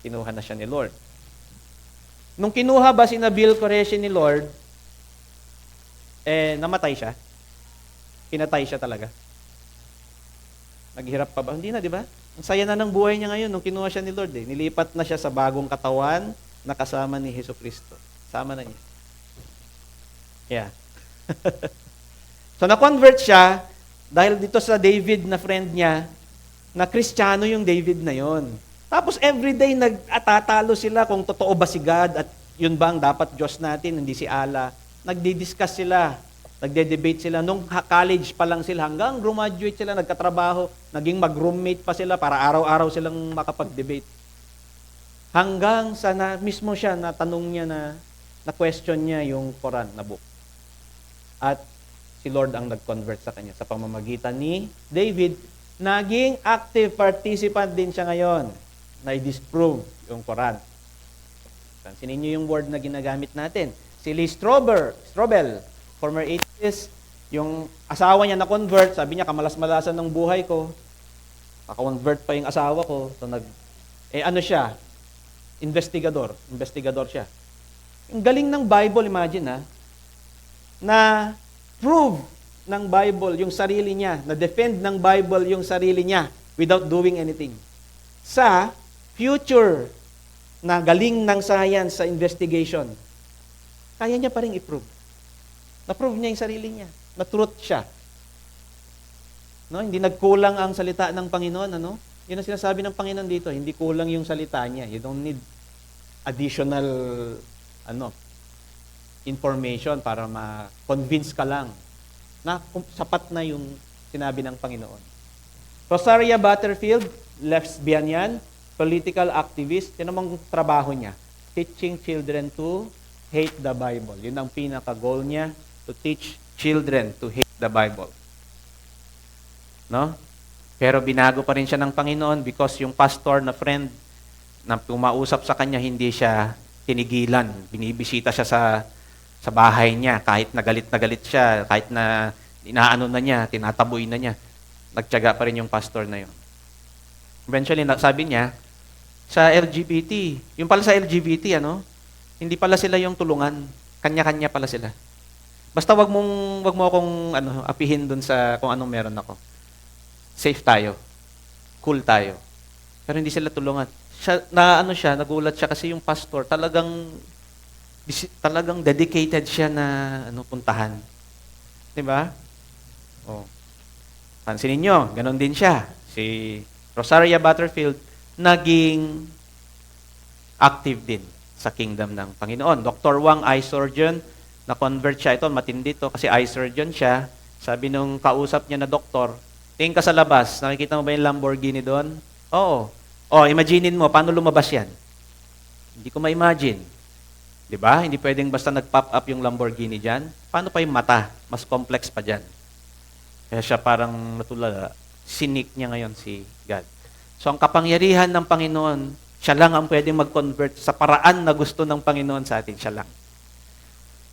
A: kinuha na siya ni Lord. Nung kinuha ba si Nabil Qureshi ni Lord, namatay siya. Pinatay siya talaga. Naghirap pa ba? Hindi na, di ba? Ang saya na ng buhay niya ngayon nung kinuha siya ni Lord. Nilipat na siya sa bagong katawan na kasama ni Jesucristo. Sama na niya. Yeah. So na-convert siya dahil dito sa David na friend niya, na Kristiyano yung David na yon. Tapos everyday nag-atatalo sila kung totoo ba si God at yun ba ang dapat Diyos natin, hindi si Allah. Nagdi-discuss sila. Nagde-debate sila. Nung college pa lang sila, hanggang graduate sila, nagkatrabaho, naging mag-roommate pa sila para araw-araw silang makapag-debate. Hanggang sa mismo siya, natanong niya na-question niya yung Quran na book. At si Lord ang nag-convert sa kanya sa pamamagitan ni David. Naging active participant din siya ngayon na i-disprove yung Quran. Pansinin niyo yung word na ginagamit natin. Si Lee Strobel, former atheist, yung asawa niya na-convert, sabi niya, kamalas-malasan ng buhay ko. Naka-convert pa yung asawa ko. So ano siya? Investigador siya. Yung galing ng Bible, imagine na prove ng Bible yung sarili niya, na defend ng Bible yung sarili niya without doing anything. Sa future na galing ng science sa investigation, kaya niya pa rin i-prove. Na-prove niya yung sarili niya. na truth siya. No, hindi nagkulang ang salita ng Panginoon, ano? Yun ang sinasabi ng Panginoon dito, hindi kulang yung salita niya. You don't need additional information para ma-convince ka lang na sapat na yung sinabi ng Panginoon. Rosaria Butterfield, lesbian yan, political activist, yun namang trabaho niya. Teaching children to hate the Bible. Yun ang pinaka-goal niya, to teach children to hate the Bible. No? Pero binago pa rin siya ng Panginoon because yung pastor na friend na tumausap sa kanya, hindi siya tinigilan. Binibisita siya sa bahay niya, kahit na galit siya, kahit na inaano na niya, tinataboy na niya. Nagtiyaga pa rin yung pastor na yun. Eventually, sabi niya, sa LGBT, yung pala sa LGBT, hindi pala sila yung tulungan. Kanya-kanya pala sila. Basta wag mo akong apihin dun sa kung anong meron ako. Safe tayo. Cool tayo. Pero hindi sila tulungan. Nagulat siya kasi yung pastor, talagang dedicated siya na puntahan. 'Di ba? Oh. Pansinin niyo, ganoon din siya. Si Rosaria Butterfield naging active din sa kingdom ng Panginoon. Dr. Wang, eye surgeon, na-convert siya. Ito, matindi to kasi eye surgeon siya. Sabi nung kausap niya na doktor, tingin ka sa labas, nakikita mo ba yung Lamborghini doon? Oo. Imaginein mo, paano lumabas yan? Hindi ko ma-imagine. Diba? Hindi pwedeng basta nag-pop up yung Lamborghini dyan. Paano pa yung mata? Mas complex pa dyan. Kaya siya parang natulala. Sinik niya ngayon si God. So ang kapangyarihan ng Panginoon, siya lang ang pwedeng mag-convert sa paraan na gusto ng Panginoon sa atin. Siya lang.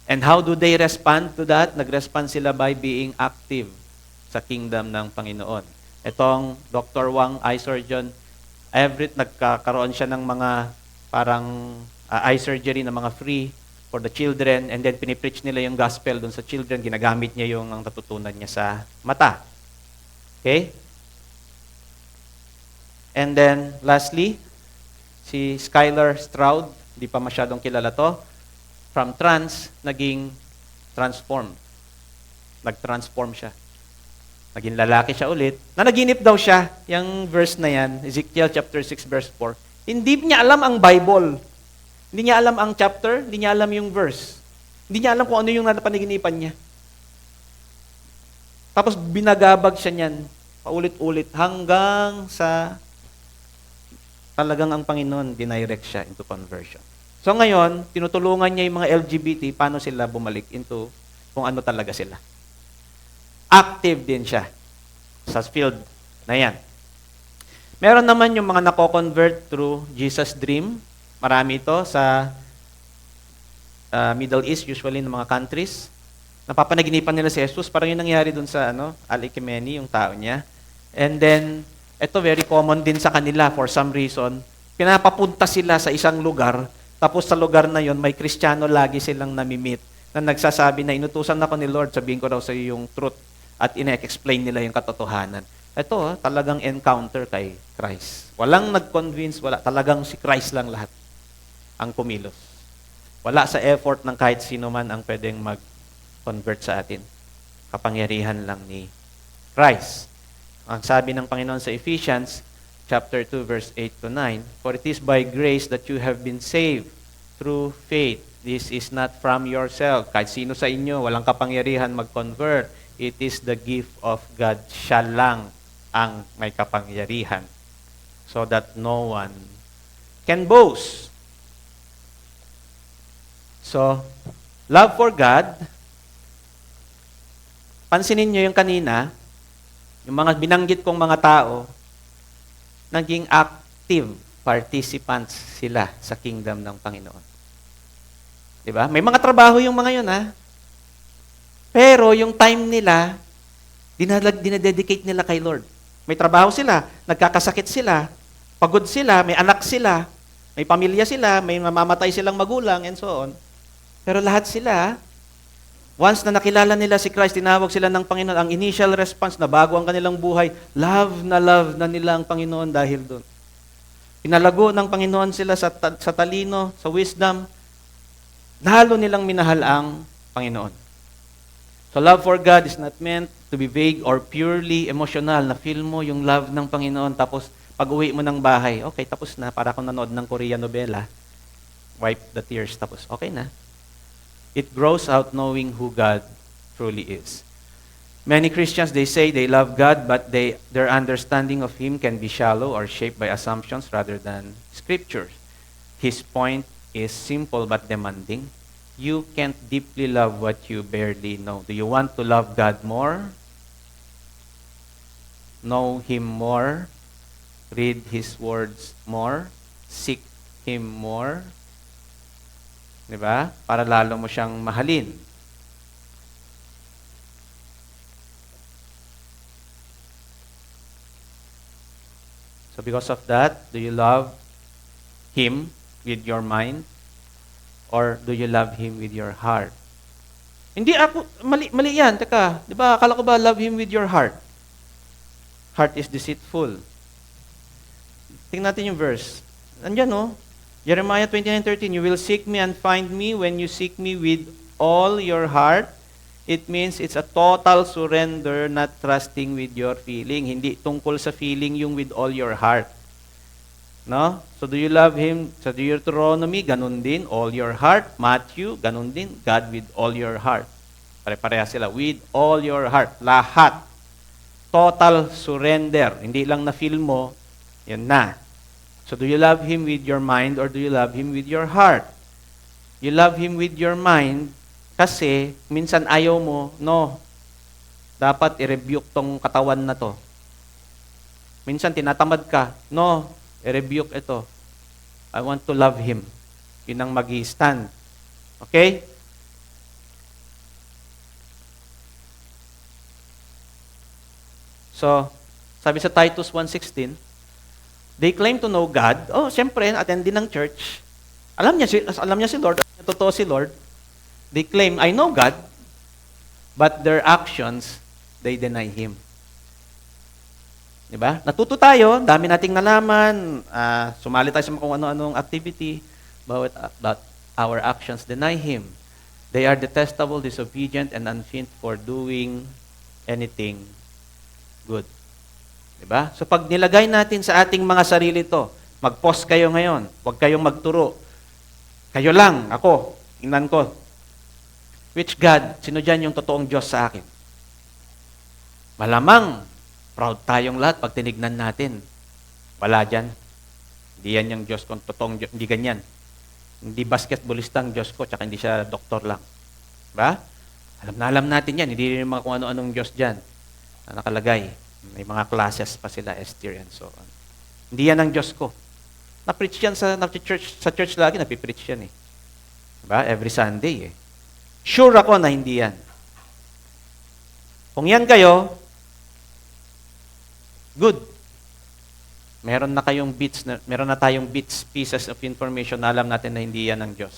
A: And how do they respond to that? Nag-respond sila by being active sa kingdom ng Panginoon. Itong Dr. Wang, eye surgeon, nagkakaroon siya ng mga parang eye surgery na mga free for the children, and then pinipreach nila yung gospel dun sa children, ginagamit niya yung ang natutunan niya sa mata. Okay? And then, lastly, si Skylar Stroud, di pa masyadong kilala to, from trans, naging transformed. Nag-transform siya. Naging lalaki siya ulit. Nanaginip daw siya, yung verse na yan, Ezekiel chapter 6 verse 4. Hindi niya alam ang Bible. Hindi niya alam ang chapter, hindi niya alam yung verse. Hindi niya alam kung ano yung napanaginipan niya. Tapos binagabag siya niyan, paulit-ulit, hanggang sa talagang ang Panginoon dinirect siya into conversion. So ngayon, tinutulungan niya yung mga LGBT, paano sila bumalik into kung ano talaga sila. Active din siya sa field na yan. Meron naman yung mga nako-convert through Jesus Dream. Marami ito sa Middle East, usually ng mga countries. Napapanaginipan nila si Jesus. Parang yung nangyari dun sa Al-Ikemeni, yung tao niya. And then, ito very common din sa kanila for some reason. Pinapapunta sila sa isang lugar, tapos sa lugar na yon may Kristiyano lagi silang namimit na nagsasabi na inutusan ako ni Lord, sabihin ko daw sa iyo yung truth at ine-explain nila yung katotohanan. Ito, talagang encounter kay Christ. Walang nag-convince, talagang si Christ lang lahat ang kumilos. Wala sa effort ng kahit sino man ang pwedeng mag-convert sa atin. Kapangyarihan lang ni Christ. Ang sabi ng Panginoon sa Ephesians, chapter 2, verse 8 to 9, "For it is by grace that you have been saved through faith. This is not from yourself." Kahit sino sa inyo, walang kapangyarihan mag-convert. It is the gift of God. Siya lang ang may kapangyarihan. So that no one can boast. So, love for God. Pansinin nyo yung kanina, yung mga binanggit kong mga tao, naging active participants sila sa kingdom ng Panginoon. Diba? May mga trabaho yung mga yun, ha? Pero yung time nila, dinededicate nila kay Lord. May trabaho sila, nagkakasakit sila, pagod sila, may anak sila, may pamilya sila, may mamamatay silang magulang, and so on. Pero lahat sila, once na nakilala nila si Christ, tinawag sila ng Panginoon, ang initial response na bago ang kanilang buhay, love na nila ang Panginoon dahil doon. Pinalago ng Panginoon sila sa talino, sa wisdom, lalo nilang minahal ang Panginoon. So love for God is not meant to be vague or purely emotional. Na feel mo yung love ng Panginoon tapos pag uwi mo ng bahay, okay, tapos na. Para kung nanood ng Korean novela, wipe the tears, tapos okay na. It grows out knowing who God truly is. Many Christians, they say they love God, but their understanding of Him can be shallow or shaped by assumptions rather than Scriptures. His point is simple but demanding. You can't deeply love what you barely know. Do you want to love God more? Know Him more? Read His words more? Seek Him more? Diba? Para lalo mo siyang mahalin. So because of that, do you love Him with your mind? Or do you love Him with your heart? Hindi ako, mali yan. Teka, di ba, akala ko ba love Him with your heart? Heart is deceitful. Tingnan natin yung verse. Andyan, no? Jeremiah 29:13, you will seek me and find me when you seek me with all your heart. It means it's a total surrender, not trusting with your feeling. Hindi tungkol sa feeling yung with all your heart. No? So do you love Him? Sa Deuteronomy, ganun din, all your heart. Matthew, ganun din, God with all your heart. Pare-pareha sila, with all your heart. Lahat. Total surrender. Hindi lang na-feel mo, yan na. So do you love Him with your mind or do you love Him with your heart? You love Him with your mind kasi minsan ayaw mo, no, dapat i-rebuke tong katawan na to. Minsan tinatamad ka, no, i-rebuke ito. I want to love Him. Yun ang mag-i-stand. Okay? So, sabi sa Titus 1:16, they claim to know God. Oh, siyempre, attend din ng church. Alam niya si Lord, totoo si Lord. They claim, I know God, but their actions, they deny Him. Diba? Natuto tayo, dami nating nalaman, sumali tayo sa kung ano-anong activity, but our actions deny Him. They are detestable, disobedient, and unfit for doing anything good. Diba? So pag nilagay natin sa ating mga sarili to, mag-post kayo ngayon, huwag kayong magturo. Kayo lang, ako, tingnan ko. Which God? Sino dyan yung totoong Diyos sa akin? Malamang, proud tayong lahat pag tinignan natin. Wala dyan. Hindi yan yung Diyos ko, totoong Diyos. Hindi ganyan. Hindi basketballista ang Diyos ko, tsaka hindi siya doktor lang. Diba? Alam natin yan. Hindi rin mga kung ano-anong Diyos dyan na nakalagay. May mga classes pa sila, Esther and so on. Hindi yan ang Diyos ko. Na-preach yan sa church lagi, napipreach yan eh. Diba? Every Sunday eh. Sure ako na hindi yan. Kung yan kayo, good. Meron na tayong bits, pieces of information na alam natin na hindi yan ang Diyos.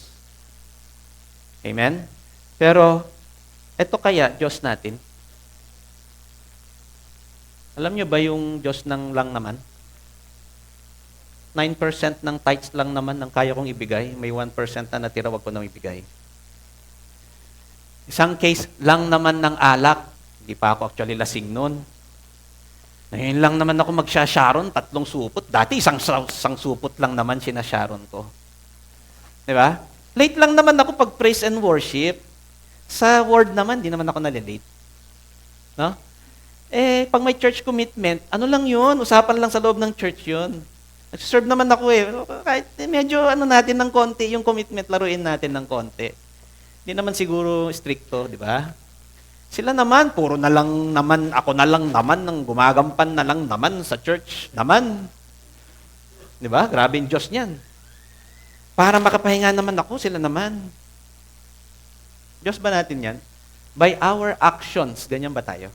A: Amen? Pero, eto kaya, Diyos natin. Alam nyo ba yung Diyos ng lang naman? 9% ng tithes lang naman ang kaya kong ibigay. May 1% na natira, wag ko nang ibigay. Isang case lang naman ng alak. Hindi pa ako actually lasing noon. Ngayon lang naman ako magsasharon, 3 supot. Dati isang supot lang naman sinasharon ko. Di ba? Late lang naman ako pag praise and worship. Sa word naman, di naman ako nalilate. No? Pag may church commitment, ano lang yun? Usapan lang sa loob ng church yun. Nag-serve naman ako eh. Kahit medyo natin ng konti, yung commitment, laruin natin ng konti. Hindi naman siguro stricto, di ba? Sila naman, puro na lang naman, ako na lang naman, nang gumagampan na lang naman sa church naman. Di ba? Grabe yung Diyos niyan. Para makapahinga naman ako, sila naman. Diyos ba natin yan? By our actions, ganyan ba tayo?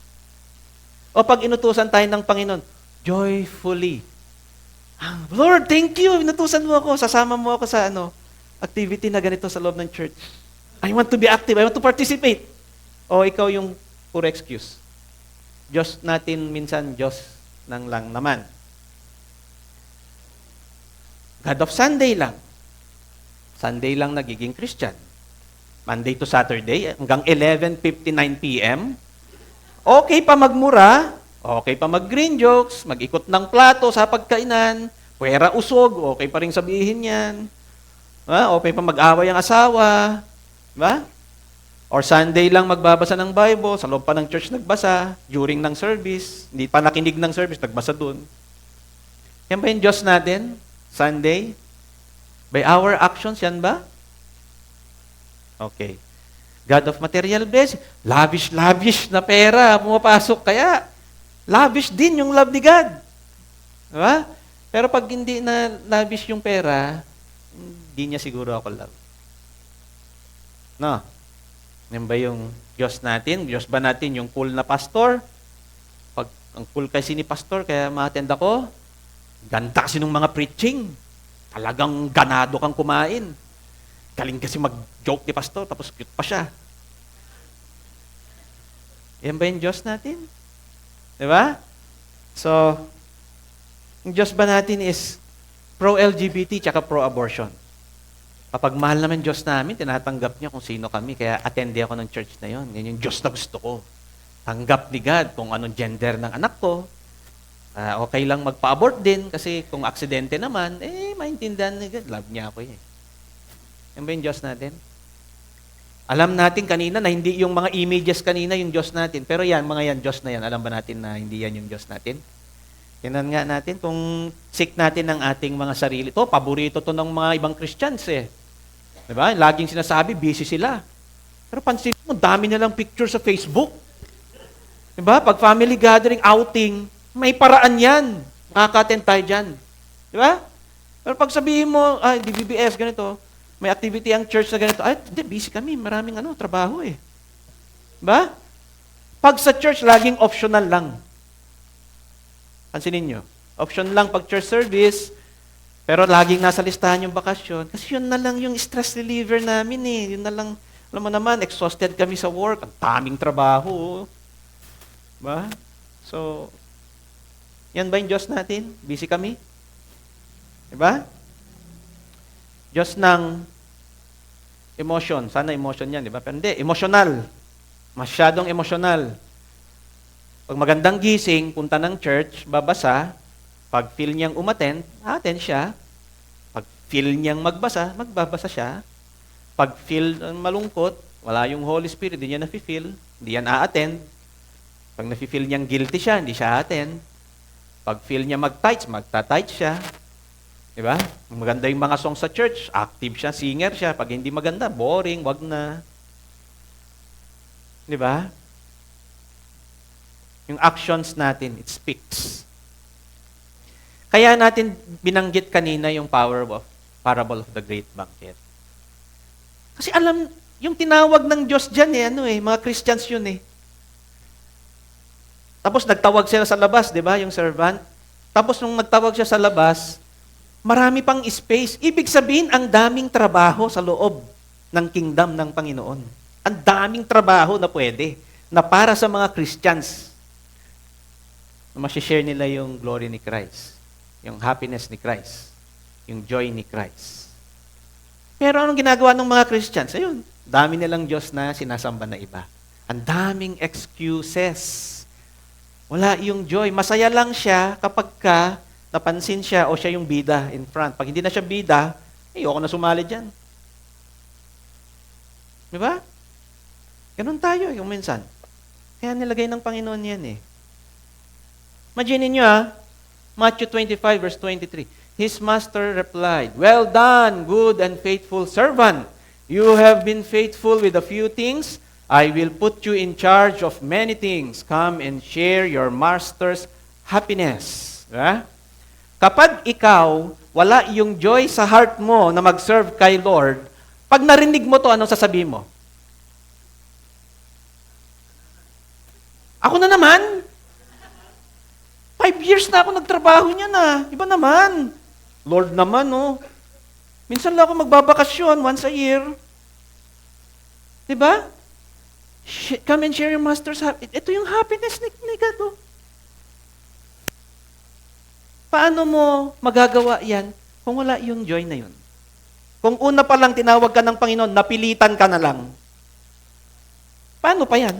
A: O pag inutusan tayo ng Panginoon, joyfully. Lord, thank you, inutusan mo ako, sasama mo ako sa activity na ganito sa loob ng church. I want to be active. I want to participate. O ikaw yung puro excuse. Diyos natin minsan, Diyos ng lang naman. God of Sunday lang. Sunday lang nagiging Christian. Monday to Saturday, hanggang 11:59 p.m. Okay pa magmura, okay pa mag-green jokes, mag-ikot ng plato sa pagkainan, puwera usog, okay pa rin sabihin yan. Okay pa mag-away ang asawa. Diba? Or Sunday lang magbabasa ng Bible, sa loob pa ng church nagbasa, during ng service, hindi pa nakinig ng service, nagbasa dun. Yan ba yung Diyos natin? Sunday? By our actions, yan ba? Okay. God of material blessing. Lavish na pera, pumapasok. Kaya, lavish din yung love ni God. Diba? Pero pag hindi na lavish yung pera, hindi niya siguro ako love. No? Yan ba yung Diyos natin? Diyos ba natin yung cool na pastor? Pag ang cool kasi ni pastor, kaya ma-attend ako, ganda kasi ng mga preaching. Talagang ganado kang kumain. Galing kasi mag-joke ni pastor, tapos cute pa siya. Yan ba yung Diyos natin? Diba? So, yung Diyos ba natin is pro-LGBT tsaka pro-abortion. Kapag mahal naman Diyos namin, tinatanggap niya kung sino kami. Kaya attende ako ng church na yon. Yan yung Diyos na gusto ko. Tanggap ni God kung anong gender ng anak ko. Okay lang magpa-abort din kasi kung aksidente naman, maintindihan ni God. Love niya ako eh. Yan ba yung Diyos natin? Alam natin kanina na hindi yung mga images kanina yung Diyos natin. Pero yan, mga yan, Diyos na yan. Alam ba natin na hindi yan yung Diyos natin? Tingnan nga natin kung sick natin ng ating mga sarili. To, paborito to ng mga ibang Christians eh. Diba? Laging sinasabi, busy sila. Pero pansin mo, dami nilang picture sa Facebook. Diba? Pag family gathering, outing, may paraan yan. Makaka-attend tayo dyan. Diba? Pero pag sabihin mo, DBBS, ganito, may activity ang church na ganito, hindi, busy kami, maraming trabaho eh. Diba? Pag sa church, laging optional lang. Pansinin nyo, option lang pag church service, pero laging nasa listahan yung bakasyon. Kasi yun na lang yung stress reliever namin eh. Yun na lang, alam mo naman, exhausted kami sa work, ang daming trabaho. Diba? So, yan ba yung Diyos natin? Busy kami? Diba? Diyos ng emotion. Sana emotion yan, diba? Pero hindi, emotional. Masyadong emotional. Pag magandang gising, punta ng church, babasa. Pag feel niyang attend siya. Pag feel niyang magbasa siya. Pag feel malungkot, wala yung Holy Spirit, hindi niya nafe-feel, hindi yan a-attend. Pag nafe-feel niyang guilty siya, hindi siya a-attend. Pag feel niya mag-tights, magta-tights siya. Diba? Maganda yung mga songs sa church, active siya, singer siya. Pag hindi maganda, boring, wag na. Diba? Yung actions natin, it speaks. Kaya natin binanggit kanina yung parable of the great banquet. Kasi alam, yung tinawag ng Diyos dyan mga Christians yun eh. Tapos nagtawag sila sa labas, di ba, yung servant? Tapos nung nagtawag siya sa labas, marami pang space. Ibig sabihin, ang daming trabaho sa loob ng kingdom ng Panginoon. Ang daming trabaho na pwede, na para sa mga Christians, na masishare nila yung glory ni Christ, yung happiness ni Christ, yung joy ni Christ. Pero anong ginagawa ng mga Christians? Ayun, dami nilang Diyos na sinasamba na iba. Ang daming excuses. Wala yung joy. Masaya lang siya kapag napansin siya o siya yung bida in front. Pag hindi na siya bida, ayoko na sumali dyan. Di ba? Ganun tayo yung minsan. Kaya nilagay ng Panginoon yan eh. Imagine niyo Matthew 25 verse 23. His master replied, "Well done, good and faithful servant. You have been faithful with a few things. I will put you in charge of many things. Come and share your master's happiness." Diba? Kapag ikaw, wala yung joy sa heart mo na mag-serve kay Lord, pag narinig mo to, anong sasabihin mo? Ako na naman. 5 years na ako nagtrabaho niya na. Iba naman. Lord naman, Minsan lang ako magbabakasyon, once a year. Diba? Come and share your master's happiness. Ito yung happiness ni God, Paano mo magagawa yan kung wala yung joy na yun? Kung una pa lang tinawag ka ng Panginoon, napilitan ka na lang. Paano pa yan?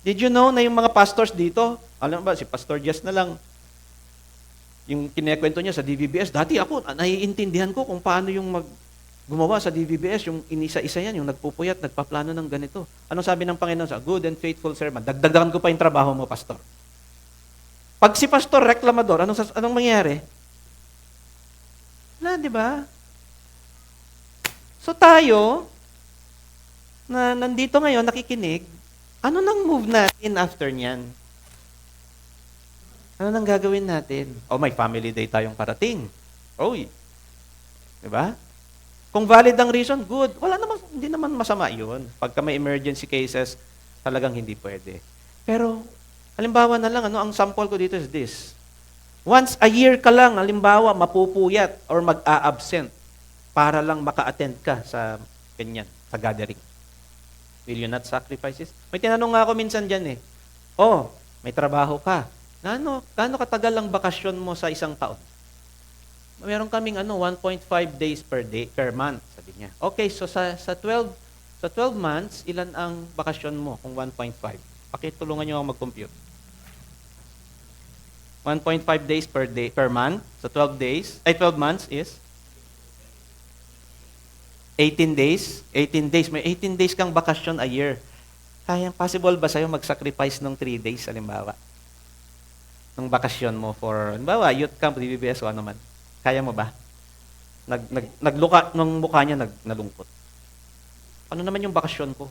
A: Did you know na yung mga pastors dito, alam ba, si Pastor Jess na lang, yung kinekwento niya sa DVBS, dati ako, naiintindihan ko kung paano yung gumawa sa DVBS, yung inisa-isa yan, yung nagpupuyat, nagpaplano ng ganito. Anong sabi ng Panginoon? Sa good and faithful servant, dagdagan ko pa yung trabaho mo, Pastor. Pag si Pastor reklamador, anong mangyayari? Wala, di ba? So tayo, na nandito ngayon, nakikinig, ano nang move natin after niyan? Ano nang gagawin natin? Oh, may family day tayong parating. Oy. Di ba? Kung valid ang reason, good. Hindi naman masama yun. Pagka may emergency cases, talagang hindi pwede. Pero, halimbawa na lang, ang sample ko dito is this. Once a year ka lang, halimbawa, mapupuyat or mag-a-absent para lang maka-attend ka sa ganyan, sa gathering. Will you not sacrifice this? May tinanong nga ako minsan dyan eh. Oh, may trabaho ka. Gaano katagal ang bakasyon mo sa isang taon? Meron kaming 1.5 days per month, sabi niya. Okay, so sa 12 months, ilan ang bakasyon mo kung 1.5? Pakitulungan niyo ako mag-compute. 1.5 days per month, so 12 months is 18 days. 18 days. May 18 days kang bakasyon a year. Kaya possible ba sa'yo mag-sacrifice ng 3 days, halimbawa? Ng bakasyon mo for, halimbawa, youth camp, DBBS o ano man. Kaya mo ba? Nagluka, nung mukha niya, nalungkot. Ano naman yung bakasyon ko?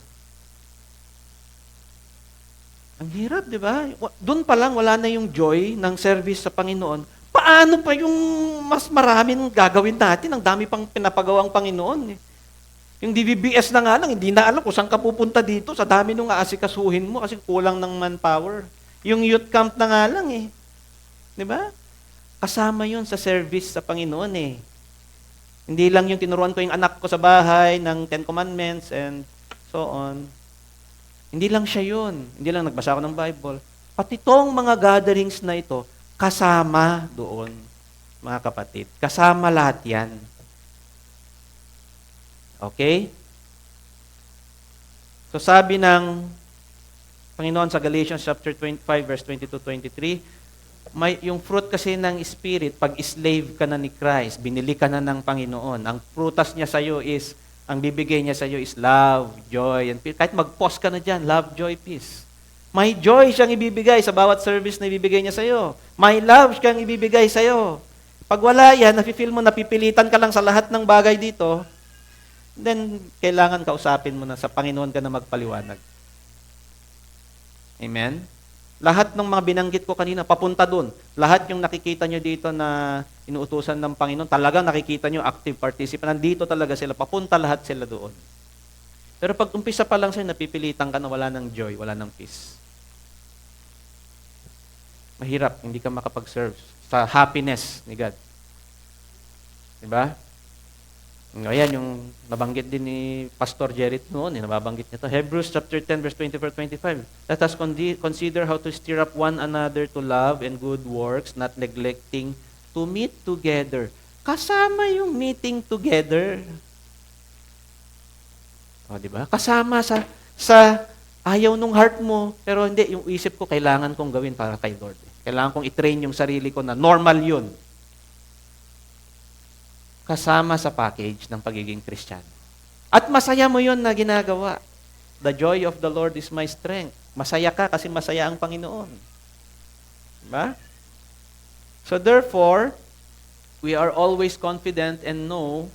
A: Ang hirap, di ba? Doon pa lang, wala na yung joy ng service sa Panginoon. Paano pa yung mas maraming gagawin natin? Ang dami pang pinapagawang Panginoon. Yung DVBS na nga lang, hindi na alam kung saan ka pupunta dito. Sa dami nung aasikasuhin mo kasi kulang ng manpower. Yung youth camp na nga lang eh. Di ba? Kasama yun sa service sa Panginoon eh. Hindi lang yung tinuruan ko yung anak ko sa bahay ng 10 Commandments and so on. Hindi lang siya yun. Hindi lang nagbasa ako ng Bible. Pati itong mga gatherings na ito, kasama doon, mga kapatid. Kasama lahat yan. Okay? So sabi ng Panginoon sa Galatians chapter 25 verse 22-23, yung fruit kasi ng Spirit, pag slave ka na ni Christ, binili ka na ng Panginoon, ang prutas niya sa iyo is, ang bibigay niya sa iyo is love, joy, and peace. Kahit mag-pause ka na dyan, love, joy, peace. May joy siyang ibibigay sa bawat service na ibibigay niya sa iyo. May love siyang ibibigay sa iyo. Pag wala yan, nafe-feel mo, napipilitan ka lang sa lahat ng bagay dito, then kailangan kausapin mo na sa Panginoon ka na magpaliwanag. Amen? Lahat ng mga binanggit ko kanina, papunta doon. Lahat yung nakikita nyo dito na inuutusan ng Panginoon, talagang nakikita nyo active participant. Nandito talaga sila, papunta lahat sila doon. Pero pag umpisa pa lang sa'yo, napipilitan ka na wala ng joy, wala ng peace. Mahirap, hindi ka makapag-serve sa happiness ni God. Diba? Ayan, yung nabanggit din ni Pastor Jerry noon, nababanggit niya ito. Hebrews chapter 10, verse 24-25. Let us consider how to stir up one another to love and good works, not neglecting to meet together. Kasama yung meeting together. O, di ba? Kasama sa ayaw nung heart mo, pero hindi, yung isip ko, kailangan kong gawin para kay Lord. Kailangan kong i-train yung sarili ko na normal yun. Kasama sa package ng pagiging Kristiyano. At masaya mo yun na ginagawa. The joy of the Lord is my strength. Masaya ka kasi masaya ang Panginoon. Diba? So therefore, we are always confident and know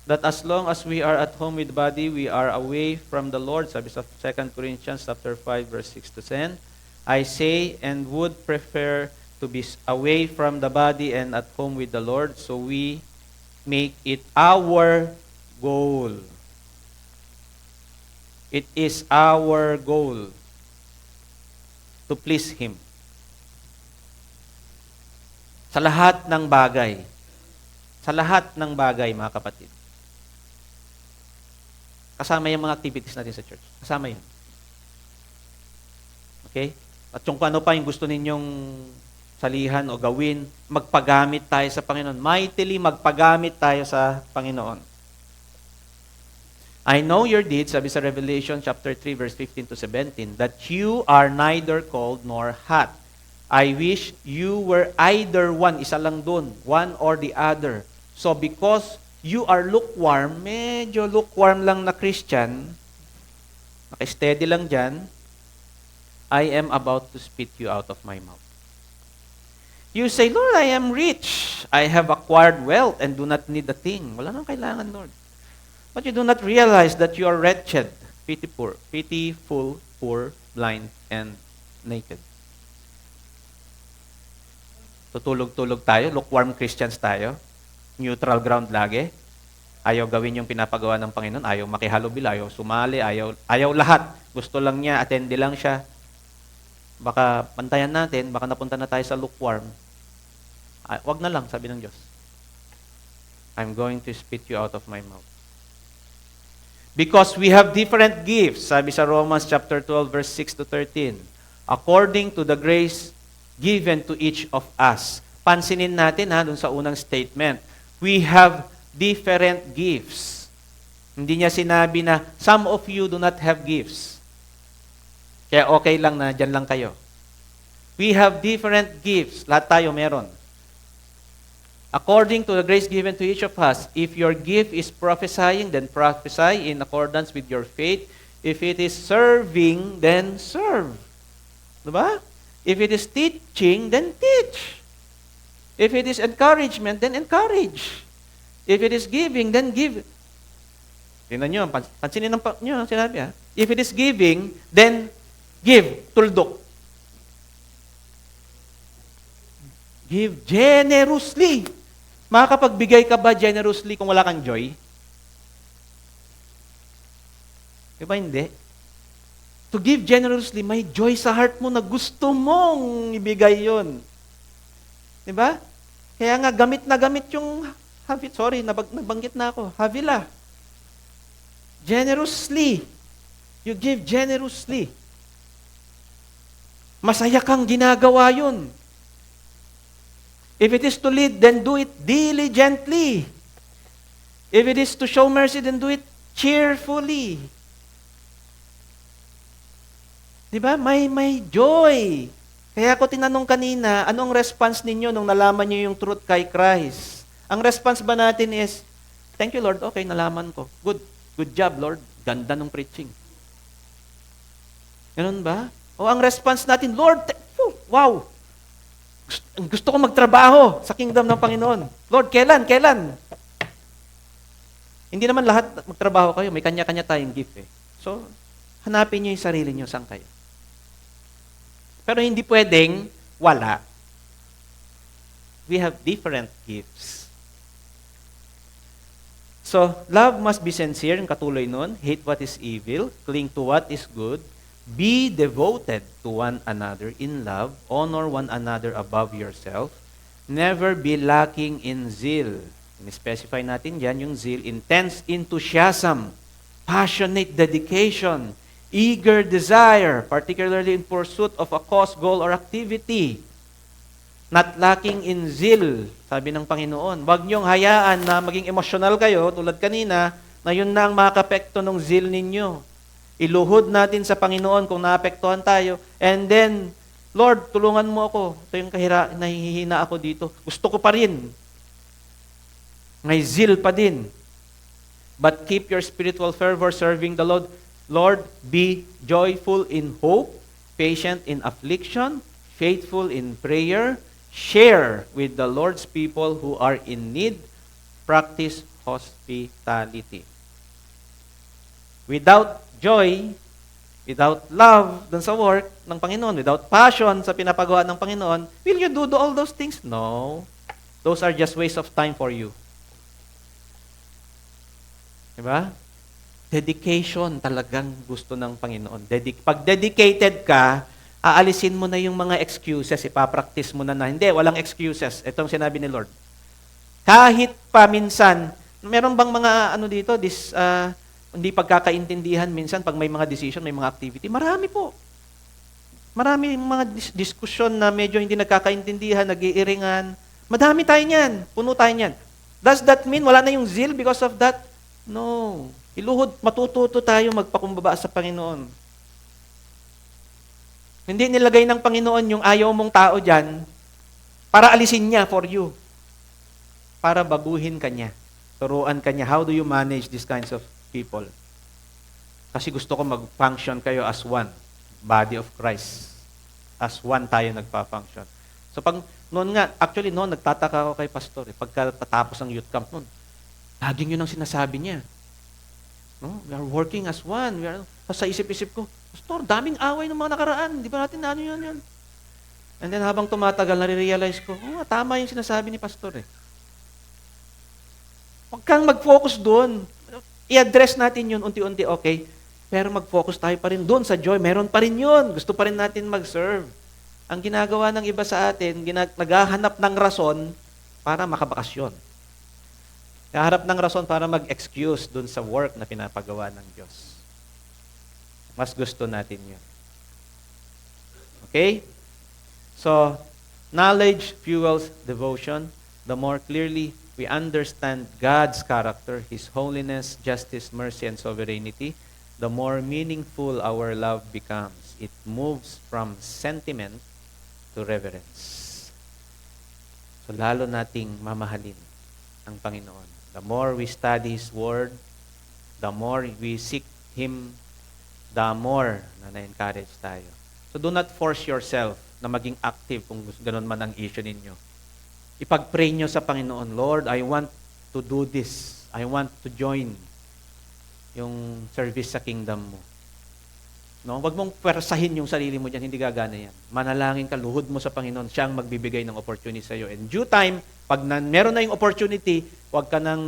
A: that as long as we are at home with body, we are away from the Lord. Sabi sa 2 Corinthians chapter 5, verse 6-10, I say and would prefer to be away from the body and at home with the Lord, so we make it our goal. It is our goal to please Him. Sa lahat ng bagay. Sa lahat ng bagay, mga kapatid. Kasama yung mga activities natin sa church. Kasama yun. Okay? At yung ano pa yung gusto ninyong salihan o gawin, magpagamit tayo sa Panginoon. Mightily magpagamit tayo sa Panginoon. I know your deeds, sabi sa Revelation chapter 3, verse 15 to 17, that you are neither cold nor hot. I wish you were either one, isa lang dun, one or the other. So because you are lukewarm, medyo lukewarm lang na Christian, naka-steady lang dyan, I am about to spit you out of my mouth. You say, Lord, I am rich. I have acquired wealth and do not need a thing. Wala nang kailangan, Lord. But you do not realize that you are wretched, pitiful, poor, blind, and naked. Tutulog-tulog tayo, lukewarm Christians tayo, neutral ground lagi, ayaw gawin yung pinapagawa ng Panginoon, ayaw makihalubilo, ayaw sumali, ayaw lahat. Gusto lang niya, attende lang siya. Baka pantayan natin, baka napunta na tayo sa lukewarm. Wag na lang, sabi ng Diyos. I'm going to spit you out of my mouth. Because we have different gifts, sabi sa Romans chapter 12, verse 6 to 13. According to the grace given to each of us. Pansinin natin dun sa unang statement. We have different gifts. Hindi niya sinabi na, some of you do not have gifts. Kaya okay lang na dyan lang kayo. We have different gifts. Lahat tayo meron. According to the grace given to each of us, if your gift is prophesying, then prophesy in accordance with your faith. If it is serving, then serve. Diba? If it is teaching, then teach. If it is encouragement, then encourage. If it is giving, then give. Tingnan nyo, pansinin nyo, sinabi If it is giving, then give, tuldok. Give generously. Makakapagbigay ka ba generously kung wala kang joy? Diba hindi? To give generously, may joy sa heart mo na gusto mong ibigay yun. Diba? Kaya nga, gamit na gamit yung havila. Sorry, nabanggit na ako. Havila. Generously. You give generously. Masaya kang ginagawa yun. If it is to lead, then do it diligently. If it is to show mercy, then do it cheerfully. Diba? May joy. Kaya ako tinanong kanina, anong response ninyo nung nalaman niyo yung truth kay Christ? Ang response ba natin is, thank you Lord, okay, nalaman ko. Good job Lord, ganda ng preaching. Ganun ba? O ang response natin, Lord, wow, gusto ko magtrabaho sa kingdom ng Panginoon. Lord, kailan? Hindi naman lahat magtrabaho kayo. May kanya-kanya tayong gift eh. So, hanapin niyo yung sarili niyo, saan kayo. Pero hindi pwedeng wala. We have different gifts. So, love must be sincere, yung katuloy nun. Hate what is evil. Cling to what is good. Be devoted to one another in love. Honor one another above yourself. Never be lacking in zeal. I-specify natin dyan yung zeal. Intense enthusiasm. Passionate dedication. Eager desire, particularly in pursuit of a cause, goal, or activity. Not lacking in zeal, sabi ng Panginoon. Huwag niyong hayaan na maging emosyonal kayo, tulad kanina, na yun na ang makapekto ng zeal ninyo. Iluhod natin sa Panginoon kung naapektuhan tayo. And then, Lord, tulungan mo ako. Ito yung nahihina ako dito. Gusto ko pa rin. May zeal pa din. But keep your spiritual fervor serving the Lord. Lord, be joyful in hope, patient in affliction, faithful in prayer, share with the Lord's people who are in need, practice hospitality. Without joy, without love dun sa work ng Panginoon, without passion sa pinapagawa ng Panginoon, will you do all those things? No. Those are just waste of time for you. Diba? Dedication talagang gusto ng Panginoon. Pag dedicated ka, aalisin mo na yung mga excuses, ipapractice mo na hindi, walang excuses. Ito ang sinabi ni Lord. Kahit pa minsan, meron bang mga dito, hindi pagkakaintindihan minsan pag may mga decision, may mga activity? Marami po. Marami mga diskusyon na medyo hindi nagkakaintindihan, nag-iiringan. Madami tayo niyan. Puno tayo niyan. Does that mean wala na yung zeal because of that? No. Iluhod, matututo tayo magpakumbaba sa Panginoon. Hindi nilagay ng Panginoon yung ayaw mong tao dyan para alisin niya for you. Para baguhin ka niya. Turuan ka niya. How do you manage these kinds of people? Kasi gusto ko mag-function kayo as one. Body of Christ. As one tayo nagpa-function. So pag noon nga, actually noon, nagtataka ako kay pastor. Pagkatapos ng youth camp noon, laging yun ang sinasabi niya. No? We are working as one. Sa isip-isip ko, pastor, daming away ng mga nakaraan. Di ba natin ano yun? And then habang tumatagal, nare-realize ko, tama yung sinasabi ni pastor eh. Huwag kang mag-focus doon. I-address natin yun unti-unti, okay? Pero mag-focus tayo pa rin doon sa joy. Meron pa rin yun. Gusto pa rin natin mag-serve. Ang ginagawa ng iba sa atin, naghahanap ng rason para makabakasyon. Naghahanap ng rason para mag-excuse doon sa work na pinapagawa ng Diyos. Mas gusto natin yun. Okay? So, knowledge fuels devotion. The more clearly we understand God's character, His holiness, justice, mercy, and sovereignty, the more meaningful our love becomes. It moves from sentiment to reverence. So lalo nating mamahalin ang Panginoon. The more we study His Word, the more we seek Him, the more na na-encourage tayo. So do not force yourself na maging active kung ganun man ang issue ninyo. Ipag-pray nyo sa Panginoon, Lord, I want to do this. I want to join yung service sa kingdom mo. No? Huwag mong persahin yung sarili mo dyan, hindi gagana yan. Manalangin ka, luhod mo sa Panginoon, siya ang magbibigay ng opportunity sa iyo. In due time, pag meron na yung opportunity, huwag ka nang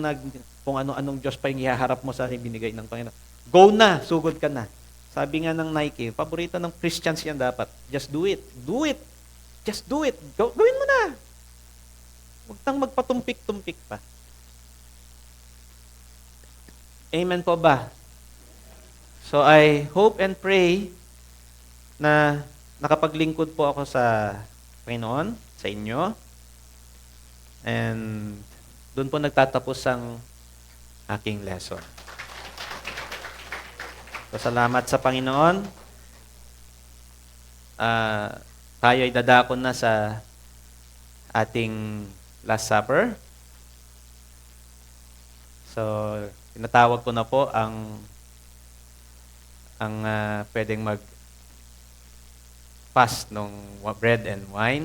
A: kung ano-anong Diyos pa yung ihaharap mo sa binigay ng Panginoon. Go na, sugod ka na. Sabi nga ng Nike, paborito ng Christians yan dapat. Just do it. Do it. Just do it. Gawin mo na. Huwag kang magpatumpik-tumpik pa. Amen po ba? So I hope and pray na nakapaglingkod po ako sa Panginoon, sa inyo. And doon po nagtatapos ang aking lesson. So salamat sa Panginoon. Tayo ay dadakon na sa ating Last Supper. So tinatawag ko na po ang pwedeng mag-fast ng bread and wine.